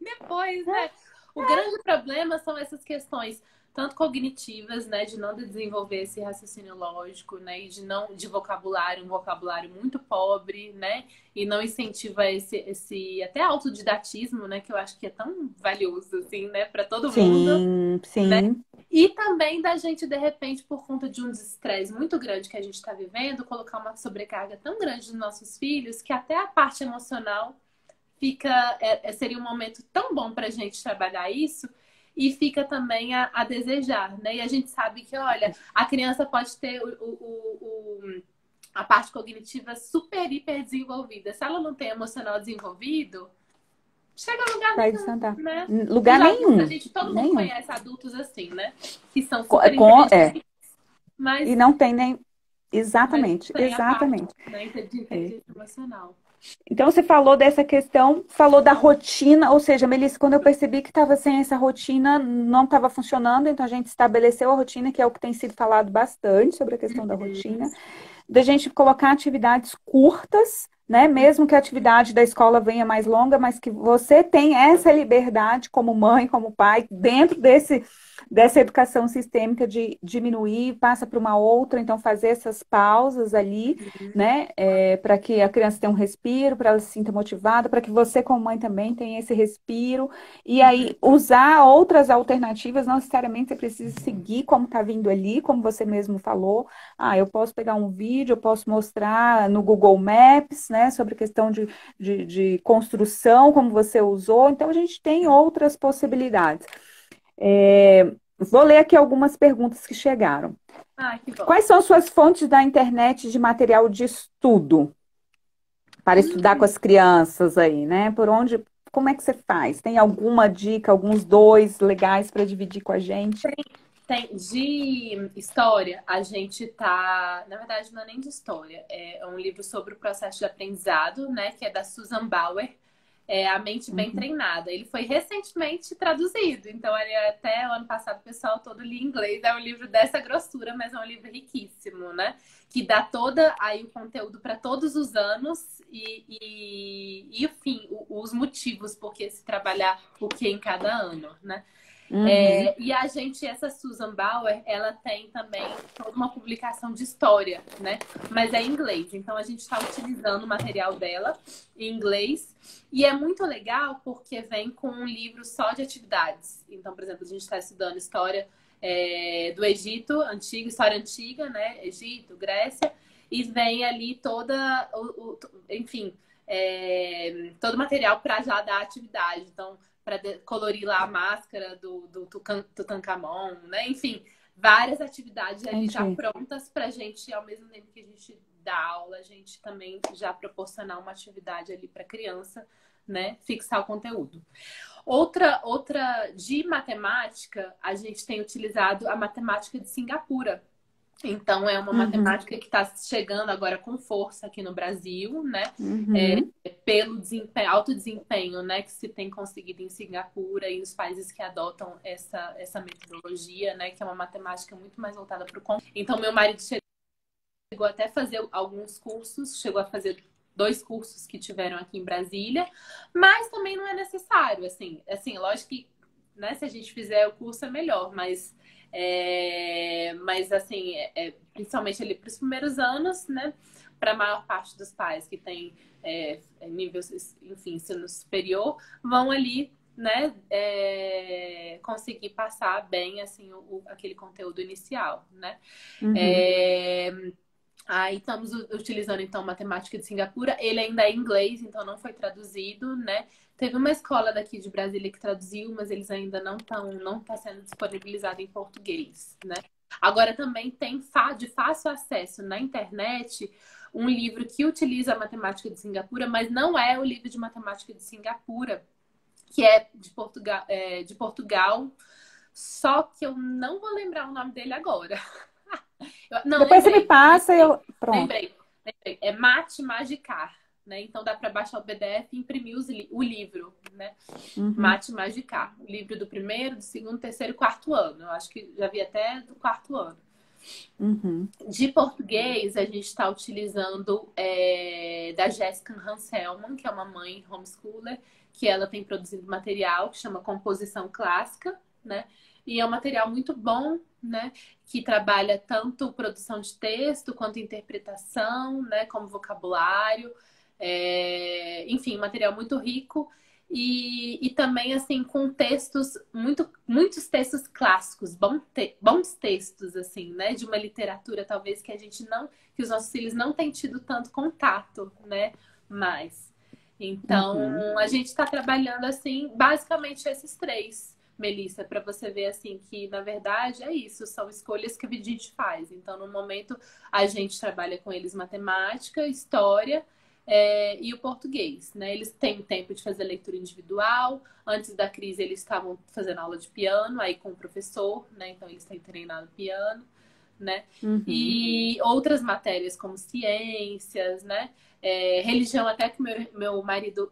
depois, né? O grande problema são essas questões, tanto cognitivas, né, de não desenvolver esse raciocínio lógico, né, e de não de vocabulário, um vocabulário muito pobre, né, e não incentiva esse até autodidatismo, né, que eu acho que é tão valioso assim, né, para todo mundo. Sim, sim, E também da gente, de repente, por conta de um estresse muito grande que a gente está vivendo, colocar uma sobrecarga tão grande nos nossos filhos que até a parte emocional fica, seria um momento tão bom para a gente trabalhar isso e fica também a desejar, né? E a gente sabe que, olha, a criança pode ter a parte cognitiva super, hiper desenvolvida. Se ela não tem emocional desenvolvido, chega a lugar vai nenhum, desandar. né? Lugar Os adultos, a nenhum, gente, todo mundo nenhum. conhece adultos assim, né? Que são super É, inteligentes, e mas, não tem nem. mas Exatamente, tem a parte, exatamente. né, de É. inteligência emocional. Então, você falou dessa questão, falou da rotina, ou seja, Melissa, quando eu percebi que estava sem essa rotina, não estava funcionando, então a gente estabeleceu a rotina, que é o que tem sido falado bastante sobre a questão da rotina, da gente colocar atividades curtas, né? Mesmo que a atividade da escola venha mais longa, mas que você tem essa liberdade como mãe, como pai, dentro dessa educação sistêmica de diminuir, passa para uma outra, então fazer essas pausas ali, né? Para que a criança tenha um respiro, para ela se sinta motivada, para que você, como mãe, também tenha esse respiro, e aí usar outras alternativas, não necessariamente você precisa seguir como está vindo ali, como você mesmo falou. Eu posso pegar um vídeo, eu posso mostrar no Google Maps, né, sobre questão de construção, como você usou. Então, a gente tem outras possibilidades. Vou ler aqui algumas perguntas que chegaram. Ah, que bom. Quais são suas fontes da internet de material de estudo para estudar com as crianças aí, né? Por onde, como é que você faz? Tem alguma dica, alguns dois legais para dividir com a gente? Tem, de história, a gente tá. Na verdade, não é nem de história, é um livro sobre o processo de aprendizado, né? Que é da Susan Bauer, A Mente Bem Uhum. Treinada. Ele foi recentemente traduzido, então ele, até o ano passado o pessoal todo lia em inglês. É um livro dessa grossura, mas é um livro riquíssimo, né? Que dá toda aí o conteúdo para todos os anos enfim, os motivos por que se trabalhar o que em cada ano, né? Uhum. E a gente, essa Susan Bauer, ela tem também toda uma publicação de história, né? Mas é em inglês. Então a gente está utilizando o material dela em inglês. E é muito legal porque vem com um livro só de atividades. Então, por exemplo, a gente está estudando história do Egito antigo, história antiga, né? Egito, Grécia. E vem ali toda, enfim, todo o material para já dar atividade. Então, para colorir lá a máscara do Tutankhamon, né? Enfim, várias atividades ali já Entendi. prontas para a gente, ao mesmo tempo que a gente dá aula, a gente também já proporcionar uma atividade ali para criança, né? Fixar o conteúdo. Outra de matemática, a gente tem utilizado a matemática de Singapura. Então, é uma Uhum. matemática que está chegando agora com força aqui no Brasil, né? Uhum. Pelo alto desempenho, né, que se tem conseguido em Singapura e nos países que adotam essa metodologia, né, que é uma matemática muito mais voltada para o. Então, meu marido chegou até a fazer alguns cursos, chegou a fazer 2 cursos que tiveram aqui em Brasília, mas também não é necessário, assim, lógico que, né, se a gente fizer o curso é melhor, mas assim, principalmente ali para os primeiros anos, né, para a maior parte dos pais que tem nível, enfim, ensino superior, vão ali, né, conseguir passar bem assim aquele conteúdo inicial, né? Uhum. É, Aí estamos utilizando então matemática de Singapura. Ele ainda é em inglês, então não foi traduzido, né? Teve uma escola daqui de Brasília que traduziu, mas eles ainda não está sendo disponibilizado em português, né? Agora também tem de fácil acesso na internet um livro que utiliza a matemática de Singapura, mas não é o livro de matemática de Singapura, que é de Portugal, só que eu não vou lembrar o nome dele agora. Não, Depois você me lembrei, passa e lembrei, eu. Pronto. lembrei, lembrei. É Mate Magicar, né? Então dá para baixar o PDF e imprimir o livro, né? Uhum. Mate Magicar. O livro do primeiro, do segundo, terceiro e quarto ano. Eu acho que já vi até do quarto ano. Uhum. De português, a gente está utilizando da Jéssica Hanselman, que é uma mãe homeschooler, que ela tem produzido material que chama Composição Clássica, né? E é um material muito bom, né? Que trabalha tanto produção de texto quanto interpretação, né? Como vocabulário. Enfim, material muito rico. E também, assim, com textos, muitos textos clássicos, bons textos, assim, né? De uma literatura, talvez, que os nossos filhos não têm tido tanto contato, né? Mas, então, Uhum. a gente está trabalhando, assim, basicamente esses três, Melissa, para você ver, assim, que, na verdade, é isso, são escolhas que a gente faz. Então, no momento, a gente trabalha com eles matemática, história, e o português, né? Eles têm tempo de fazer leitura individual. Antes da crise, eles estavam fazendo aula de piano, aí com o professor, né? Então, eles têm treinado piano, né? Uhum. E outras matérias, como ciências, né? Religião, até que meu marido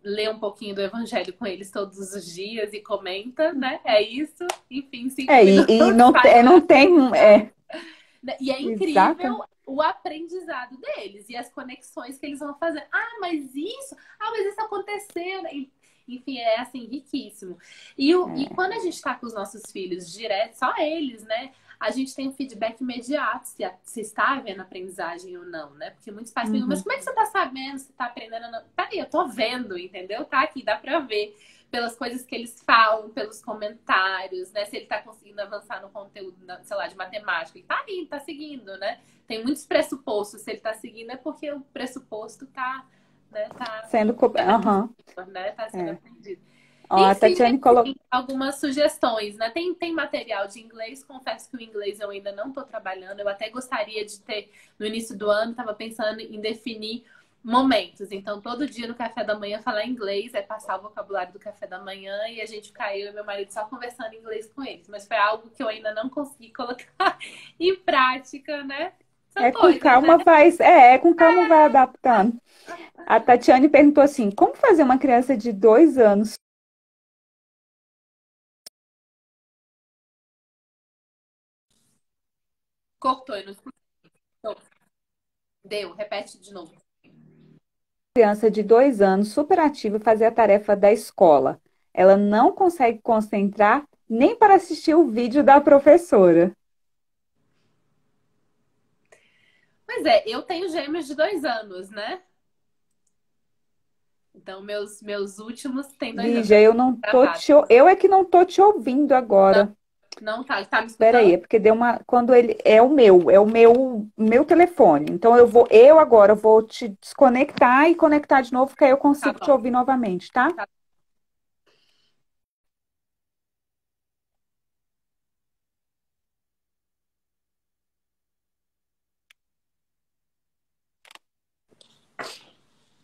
lê um pouquinho do evangelho com eles todos os dias e comenta, né? É isso. Enfim, 5 minutos E não, faz não a tem. e é Exata. incrível o aprendizado deles e as conexões que eles vão fazer. Mas isso aconteceu. Enfim, é assim, riquíssimo. E É. quando a gente está com os nossos filhos direto, só eles, né? A gente tem um feedback imediato se está havendo aprendizagem ou não, né? Porque muitos pais perguntam, mas Uhum. como é que você está sabendo se está aprendendo ou não? Peraí, eu tô vendo, entendeu? Tá aqui, dá para ver pelas coisas que eles falam, pelos comentários, né? Se ele está conseguindo avançar no conteúdo, sei lá, de matemática. Ele tá indo, tá seguindo, né? Tem muitos pressupostos. Se ele está seguindo é porque o pressuposto está, né, Sendo. sendo Aham. aprendido, né? Tá sendo É. aprendido. Ó, a Enfim, Tatiane colocou. algumas sugestões, né? Tem material de inglês, confesso que o inglês eu ainda não estou trabalhando. Eu até gostaria de ter, no início do ano, estava pensando em definir momentos. Então, todo dia no café da manhã falar inglês, é passar o vocabulário do café da manhã e a gente ficar, eu e meu marido, só conversando em inglês com eles. Mas foi algo que eu ainda não consegui colocar em prática, né? São É com coisas, né? calma com calma vai adaptando. A Tatiane perguntou assim: como fazer uma criança de 2 anos? Cortou, eu não escutei. Deu, repete de novo. Criança de 2 anos, super ativa, fazer a tarefa da escola. Ela não consegue concentrar nem para assistir o vídeo da professora. Pois eu tenho gêmeos de 2 anos, né? Então, meus últimos têm 2 anos. Lígia, eu não tô Gravado. eu é que não tô te ouvindo Não, agora. não tá me Espera aí, escutando? é porque deu uma. Quando ele. É o meu telefone. Então eu agora vou te desconectar e conectar de novo, que aí eu Tá consigo te bom. ouvir novamente, tá? Tá.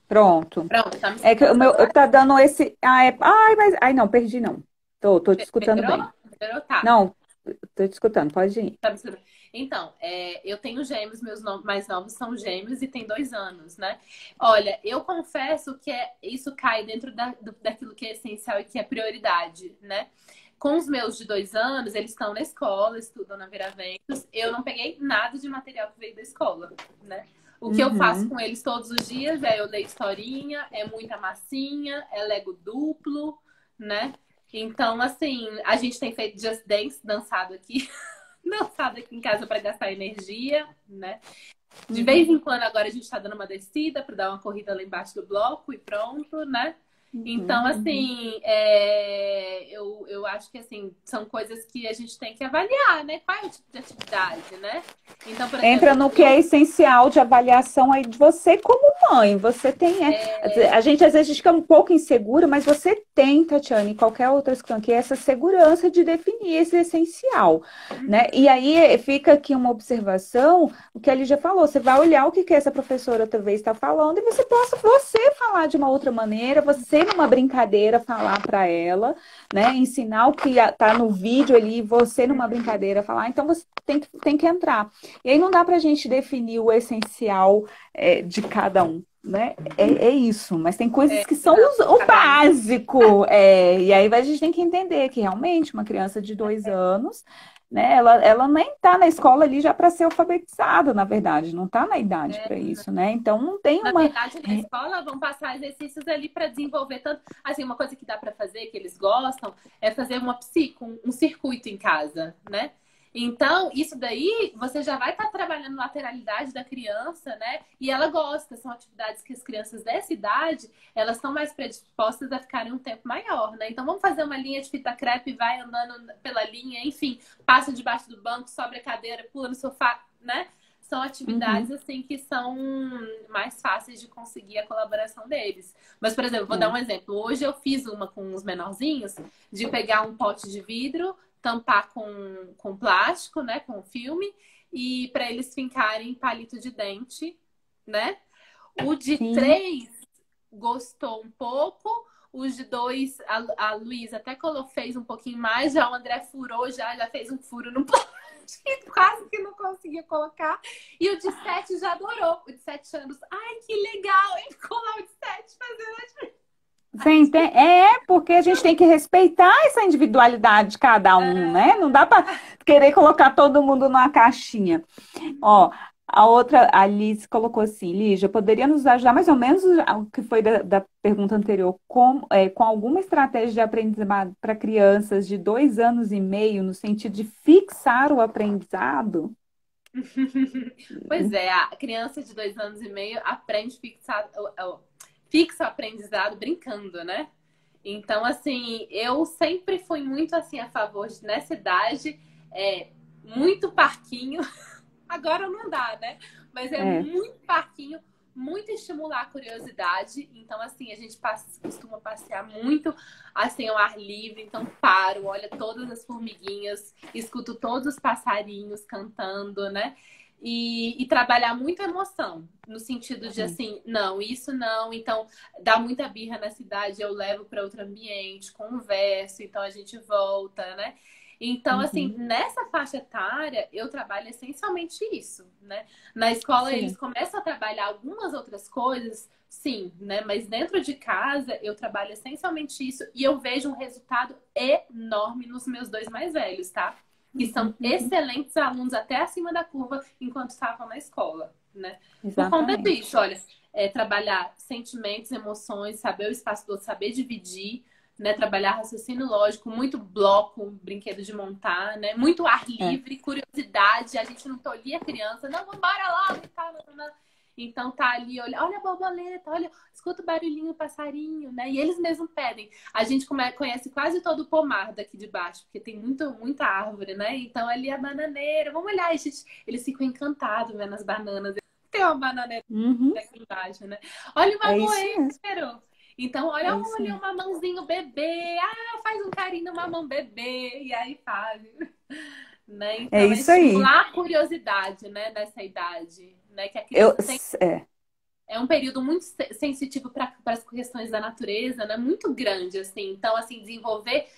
Pronto. Pronto, tá me É que o escutando meu agora? tá dando esse. Ai, não, perdi não. Tô te escutando Melhorou? bem. Melhorou? Tá. Não, tô te escutando, pode ir. Tá me escutando. Então, eu tenho gêmeos, mais novos são gêmeos e tem 2 anos, né? Olha, eu confesso que isso cai dentro daquilo que é essencial e que é prioridade, né? Com os meus de 2 anos, eles estão na escola, estudam na Viraventos. Eu não peguei nada de material que veio da escola, né? O que eu faço Uhum. com eles todos os dias é eu ler historinha, é muita massinha, é Lego duplo, né? Então, assim, a gente tem feito Just Dance, dançado aqui, dançado aqui em casa para gastar energia, né? De vez em quando agora a gente está dando uma descida para dar uma corrida lá embaixo do bloco e pronto, né? Então, assim, eu acho que assim, são coisas que a gente tem que avaliar, né? Qual é o tipo de atividade, né? Então, por Entra exemplo, no que é essencial de avaliação aí de você como mãe. Você tem. A gente às vezes fica um pouco insegura, mas você tem, Tatiane, e qualquer outra questão, que é essa segurança de definir esse essencial, né? E aí fica aqui uma observação, o que a Lígia falou, você vai olhar o que essa professora talvez está falando, e você possa você falar de uma outra maneira, você numa brincadeira falar para ela, né? Ensinar o que está no vídeo ali, você numa brincadeira falar, então você tem que entrar. E aí não dá para a gente definir o essencial de cada um, né? É isso, mas tem coisas que são o básico. E aí a gente tem que entender que realmente uma criança de 2 anos, né? Ela nem está na escola ali já para ser alfabetizada, na verdade, não está na idade para isso, né? Então não tem na uma. verdade, na escola vão passar exercícios ali para desenvolver tanto. Assim, uma coisa que dá para fazer, que eles gostam, é fazer um circuito em casa, né? Então, isso daí, você já vai estar trabalhando a lateralidade da criança, né? E ela gosta, são atividades que as crianças dessa idade, elas estão mais predispostas a ficarem um tempo maior, né? Então, vamos fazer uma linha de fita crepe, vai andando pela linha, enfim, passa debaixo do banco, sobe a cadeira, pula no sofá, né? São atividades, assim, que são mais fáceis de conseguir a colaboração deles. Mas, por exemplo, vou dar um exemplo. Hoje eu fiz uma com os menorzinhos, de pegar um pote de vidro, tampar com plástico, né? Com filme, e para eles fincarem palito de dente, né? O de 3 gostou um pouco, os de 2, a Luísa até fez um pouquinho mais, já o André furou, já fez um furo no plástico, quase que não conseguia colocar. E o de 7 já adorou, o de 7 anos. Ai, que legal! E ficou lá o de 7 fazendo Porque a gente tem que respeitar essa individualidade de cada um, né? Não dá para querer colocar todo mundo numa caixinha. Ó, a outra, a Liz colocou assim, Lígia, poderia nos ajudar mais ou menos o que foi da pergunta anterior, com alguma estratégia de aprendizado para crianças de 2 anos e meio, no sentido de fixar o aprendizado? Pois é, a criança de 2 anos e meio aprende fixa o aprendizado brincando, né? Então, assim, eu sempre fui muito assim a favor de, nessa idade, muito parquinho. Agora não dá, né? Mas muito parquinho, muito estimular a curiosidade. Então, assim, a gente costuma passear muito assim ao ar livre. Então, paro, olho todas as formiguinhas, escuto todos os passarinhos cantando, né? E trabalhar muito a emoção, no sentido de assim, não, isso não, então dá muita birra na cidade, eu levo para outro ambiente, converso, então a gente volta, né? Então, assim, nessa faixa etária, eu trabalho essencialmente isso, né? Na escola, eles começam a trabalhar algumas outras coisas, sim, né? Mas dentro de casa, eu trabalho essencialmente isso e eu vejo um resultado enorme nos meus 2 mais velhos, tá? Que são excelentes alunos até acima da curva enquanto estavam na escola, né? Por conta disso, olha, trabalhar sentimentos, emoções, saber o espaço do outro, saber dividir, né? Trabalhar raciocínio lógico, muito bloco, brinquedo de montar, né? Muito ar livre, curiosidade, a gente não tolhia a criança, não, vamos embora lá, não. Então tá ali, olha a borboleta, olha, escuta o barulhinho do passarinho, né? E eles mesmos pedem. A gente conhece quase todo o pomar daqui de baixo, porque tem muita árvore, né? Então ali a bananeira, vamos olhar, eles ficam encantados vendo as bananas. Tem uma bananeira aqui embaixo, né? Olha o mamãe, então, olha um mamãozinho bebê, faz um carinho no mamão bebê, e aí faz. Né? Então, isso aí. Estimular a curiosidade, né, nessa idade. Né, que a criança é um período muito sensitivo para as questões da natureza, né? Muito grande, assim. Então, assim,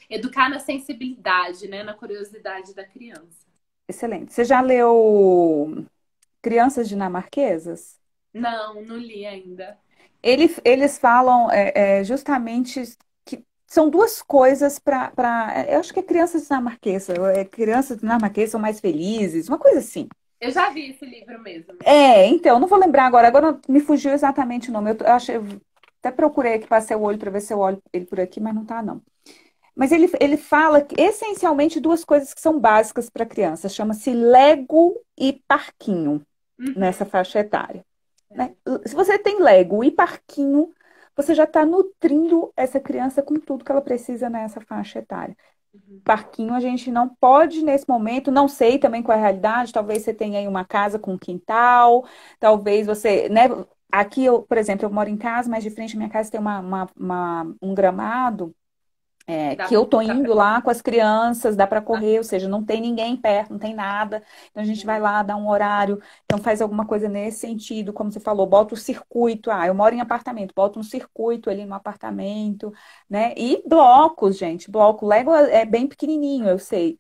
educar na sensibilidade, né? Na curiosidade da criança. Excelente. Você já leu Crianças Dinamarquesas? Não li ainda. Eles falam justamente que são 2 coisas para. Eu acho que é crianças dinamarquesas. Crianças dinamarquesas são mais felizes, uma coisa assim. Eu já vi esse livro mesmo. Então, não vou lembrar agora. Agora me fugiu exatamente o nome. Eu até procurei aqui, passei o olho para ver se eu olho ele por aqui, mas não tá, não. Mas ele fala que, essencialmente 2 coisas que são básicas para criança. Chama-se Lego e parquinho. nessa Uhum. faixa etária, né? Se você tem Lego e parquinho, você já está nutrindo essa criança com tudo que ela precisa nessa faixa etária. Uhum. Parquinho a gente não pode nesse momento, não sei também qual é a realidade, talvez você tenha aí uma casa com quintal, talvez você, né? Aqui, eu, por exemplo, eu moro em casa, mas de frente à minha casa tem um gramado, Que que eu tô dá pra indo lá com as crianças, dá para cortar. correr, ou seja, não tem ninguém perto, não tem nada. Então a gente vai lá, dá um horário, então faz alguma coisa nesse sentido, como você falou, bota o circuito. Ah, eu moro em apartamento, bota um circuito ali no apartamento, né? E blocos, gente, bloco Lego é bem pequenininho, eu sei.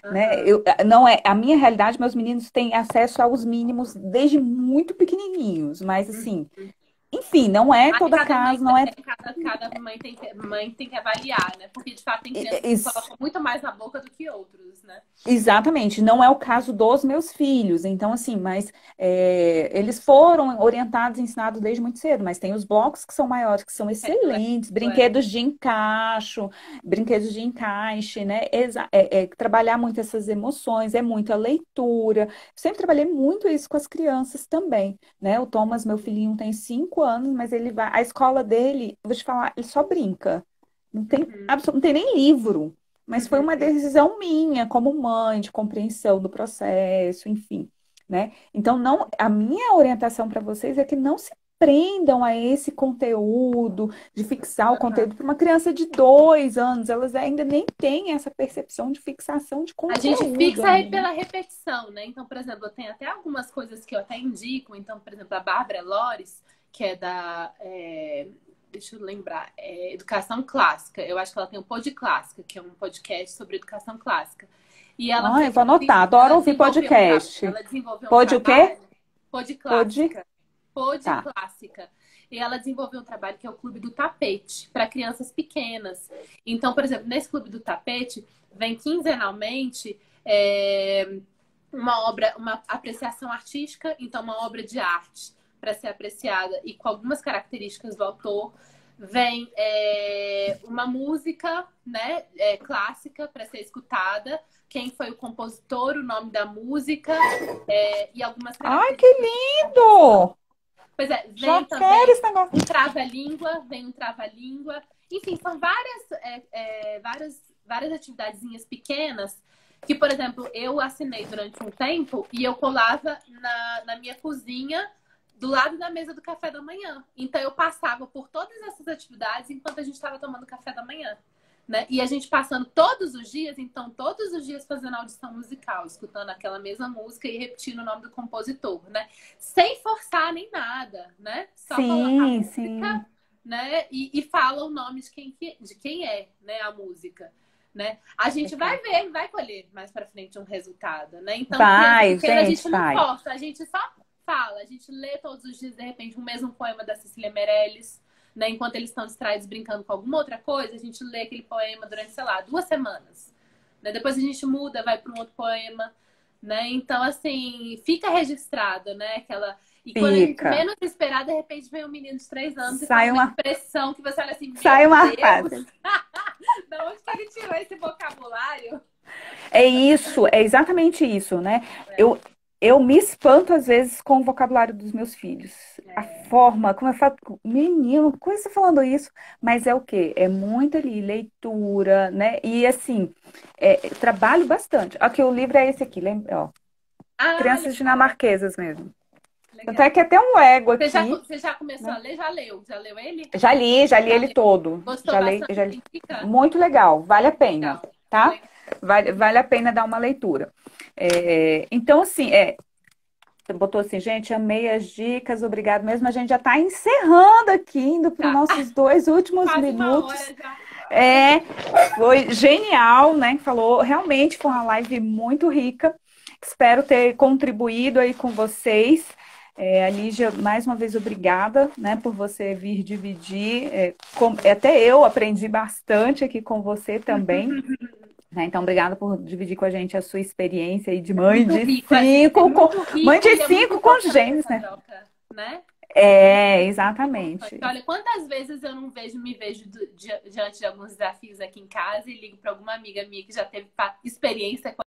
Né? Aham. Não é a minha realidade, meus meninos têm acesso aos mínimos desde muito pequenininhos, mas assim, Uhum. enfim, não é Aí toda cada mãe casa, não é também, cada mãe tem que avaliar, né? Porque de fato tem crianças que colocam muito mais na boca do que outros, né? exatamente, não é o caso dos meus filhos. Então, assim, mas eles foram orientados e ensinados desde muito cedo, mas tem os blocos que são maiores, que são É, do excelentes, é. brinquedos de encaixe, né? Trabalhar muito essas emoções, é muita leitura. Sempre trabalhei muito isso com as crianças também, né? O Thomas, meu filhinho, tem 5 anos, mas ele vai. A escola dele, vou te falar, ele só brinca. Uhum. Não tem nem livro. Mas foi uma Uhum. decisão minha, como mãe, de compreensão do processo, enfim, né? Então, não, a minha orientação para vocês é que não se prendam a esse conteúdo, de fixar o Aham. conteúdo para uma criança de 2 anos, elas ainda nem têm essa percepção de fixação de A gente conteúdo fixa aí ainda, né? pela repetição, né? Então, por exemplo, eu tenho até algumas coisas que eu até indico. Então, por exemplo, a Bárbara Lores, que é deixa eu lembrar, Educação Clássica. Eu acho que ela tem o Pod Clássica, que é um podcast sobre educação clássica. E ela Ah, eu fez vou anotar, adoro ouvir podcast. ela desenvolveu um Pode o quê? trabalho, Pod Pode? Clássica, Pod Tá. Clássica. E ela desenvolveu um trabalho que é o Clube do Tapete, para crianças pequenas. Então, por exemplo, nesse Clube do Tapete, vem quinzenalmente uma apreciação artística, então uma obra de arte para ser apreciada e com algumas características do autor. Vem uma música, né, clássica para ser escutada, quem foi o compositor, o nome da música e algumas Ai, que características do compositor. lindo! Pois é, Já vem quero também esse negócio. vem um trava-língua. Enfim, são várias atividadezinhas pequenas que, por exemplo, eu assinei durante um tempo e eu colava na minha cozinha do lado da mesa do café da manhã. Então, eu passava por todas essas atividades enquanto a gente estava tomando café da manhã. Né? E a gente passando todos os dias, então, todos os dias fazendo audição musical, escutando aquela mesma música e repetindo o nome do compositor, né? Sem forçar nem nada, né? Só coloca a Sim, música, sim. né? E fala o nome de quem é, né? A música, né? A gente vai ver, vai colher mais para frente um resultado, né? Então, criança Vai, pequena, a gente, gente não vai. força, a gente só fala, a gente lê todos os dias, de repente, o mesmo poema da Cecília Meirelles, né? Enquanto eles estão distraídos brincando com alguma outra coisa, a gente lê aquele poema durante, sei lá, 2 semanas. Né? Depois a gente muda, vai para um outro poema. Né? Então, assim, fica registrado, né? E quando a gente Fica. menos esperar, de repente vem um menino de 3 anos e fala Sai uma uma, expressão que você olha assim, sai meu uma Deus, frase. da onde que ele tirou esse vocabulário? É isso, é exatamente isso, né? É, Eu, eu me espanto às vezes com o vocabulário dos meus filhos. A é, forma, como eu falo, menino, como você falando isso? Mas é o quê? É muito ali, leitura, né? E assim, trabalho bastante. Aqui, o livro é esse aqui, lembra? Ó, ah, Crianças legal, Dinamarquesas mesmo. Tanto é legal. que até um Lego aqui, Você já começou a né? ler? Já leu? Já leu ele? Já li Já ele leu. todo. Gostou Já li, bastante? já li. Indica? Muito legal, vale a pena, Legal, tá? legal. Vale a pena dar uma leitura. Então, assim, você botou assim, gente, amei as dicas, obrigado mesmo. A gente já está encerrando aqui, indo para os Tá, nossos 2 últimos quase uma minutos. hora já. É, foi genial, né? Falou, realmente foi uma live muito rica. Espero ter contribuído aí com vocês. A Lígia, mais uma vez, obrigada, né, por você vir dividir. Até eu aprendi bastante aqui com você também. Né? Então, obrigada por dividir com a gente a sua experiência aí de É mãe muito de rico, é cinco, muito mãe rico de e é muito cinco com importante gêmeos, essa né? troca, né? Muito importante. Exatamente. Olha, quantas vezes eu não me vejo diante de alguns desafios aqui em casa e ligo para alguma amiga minha que já teve experiência com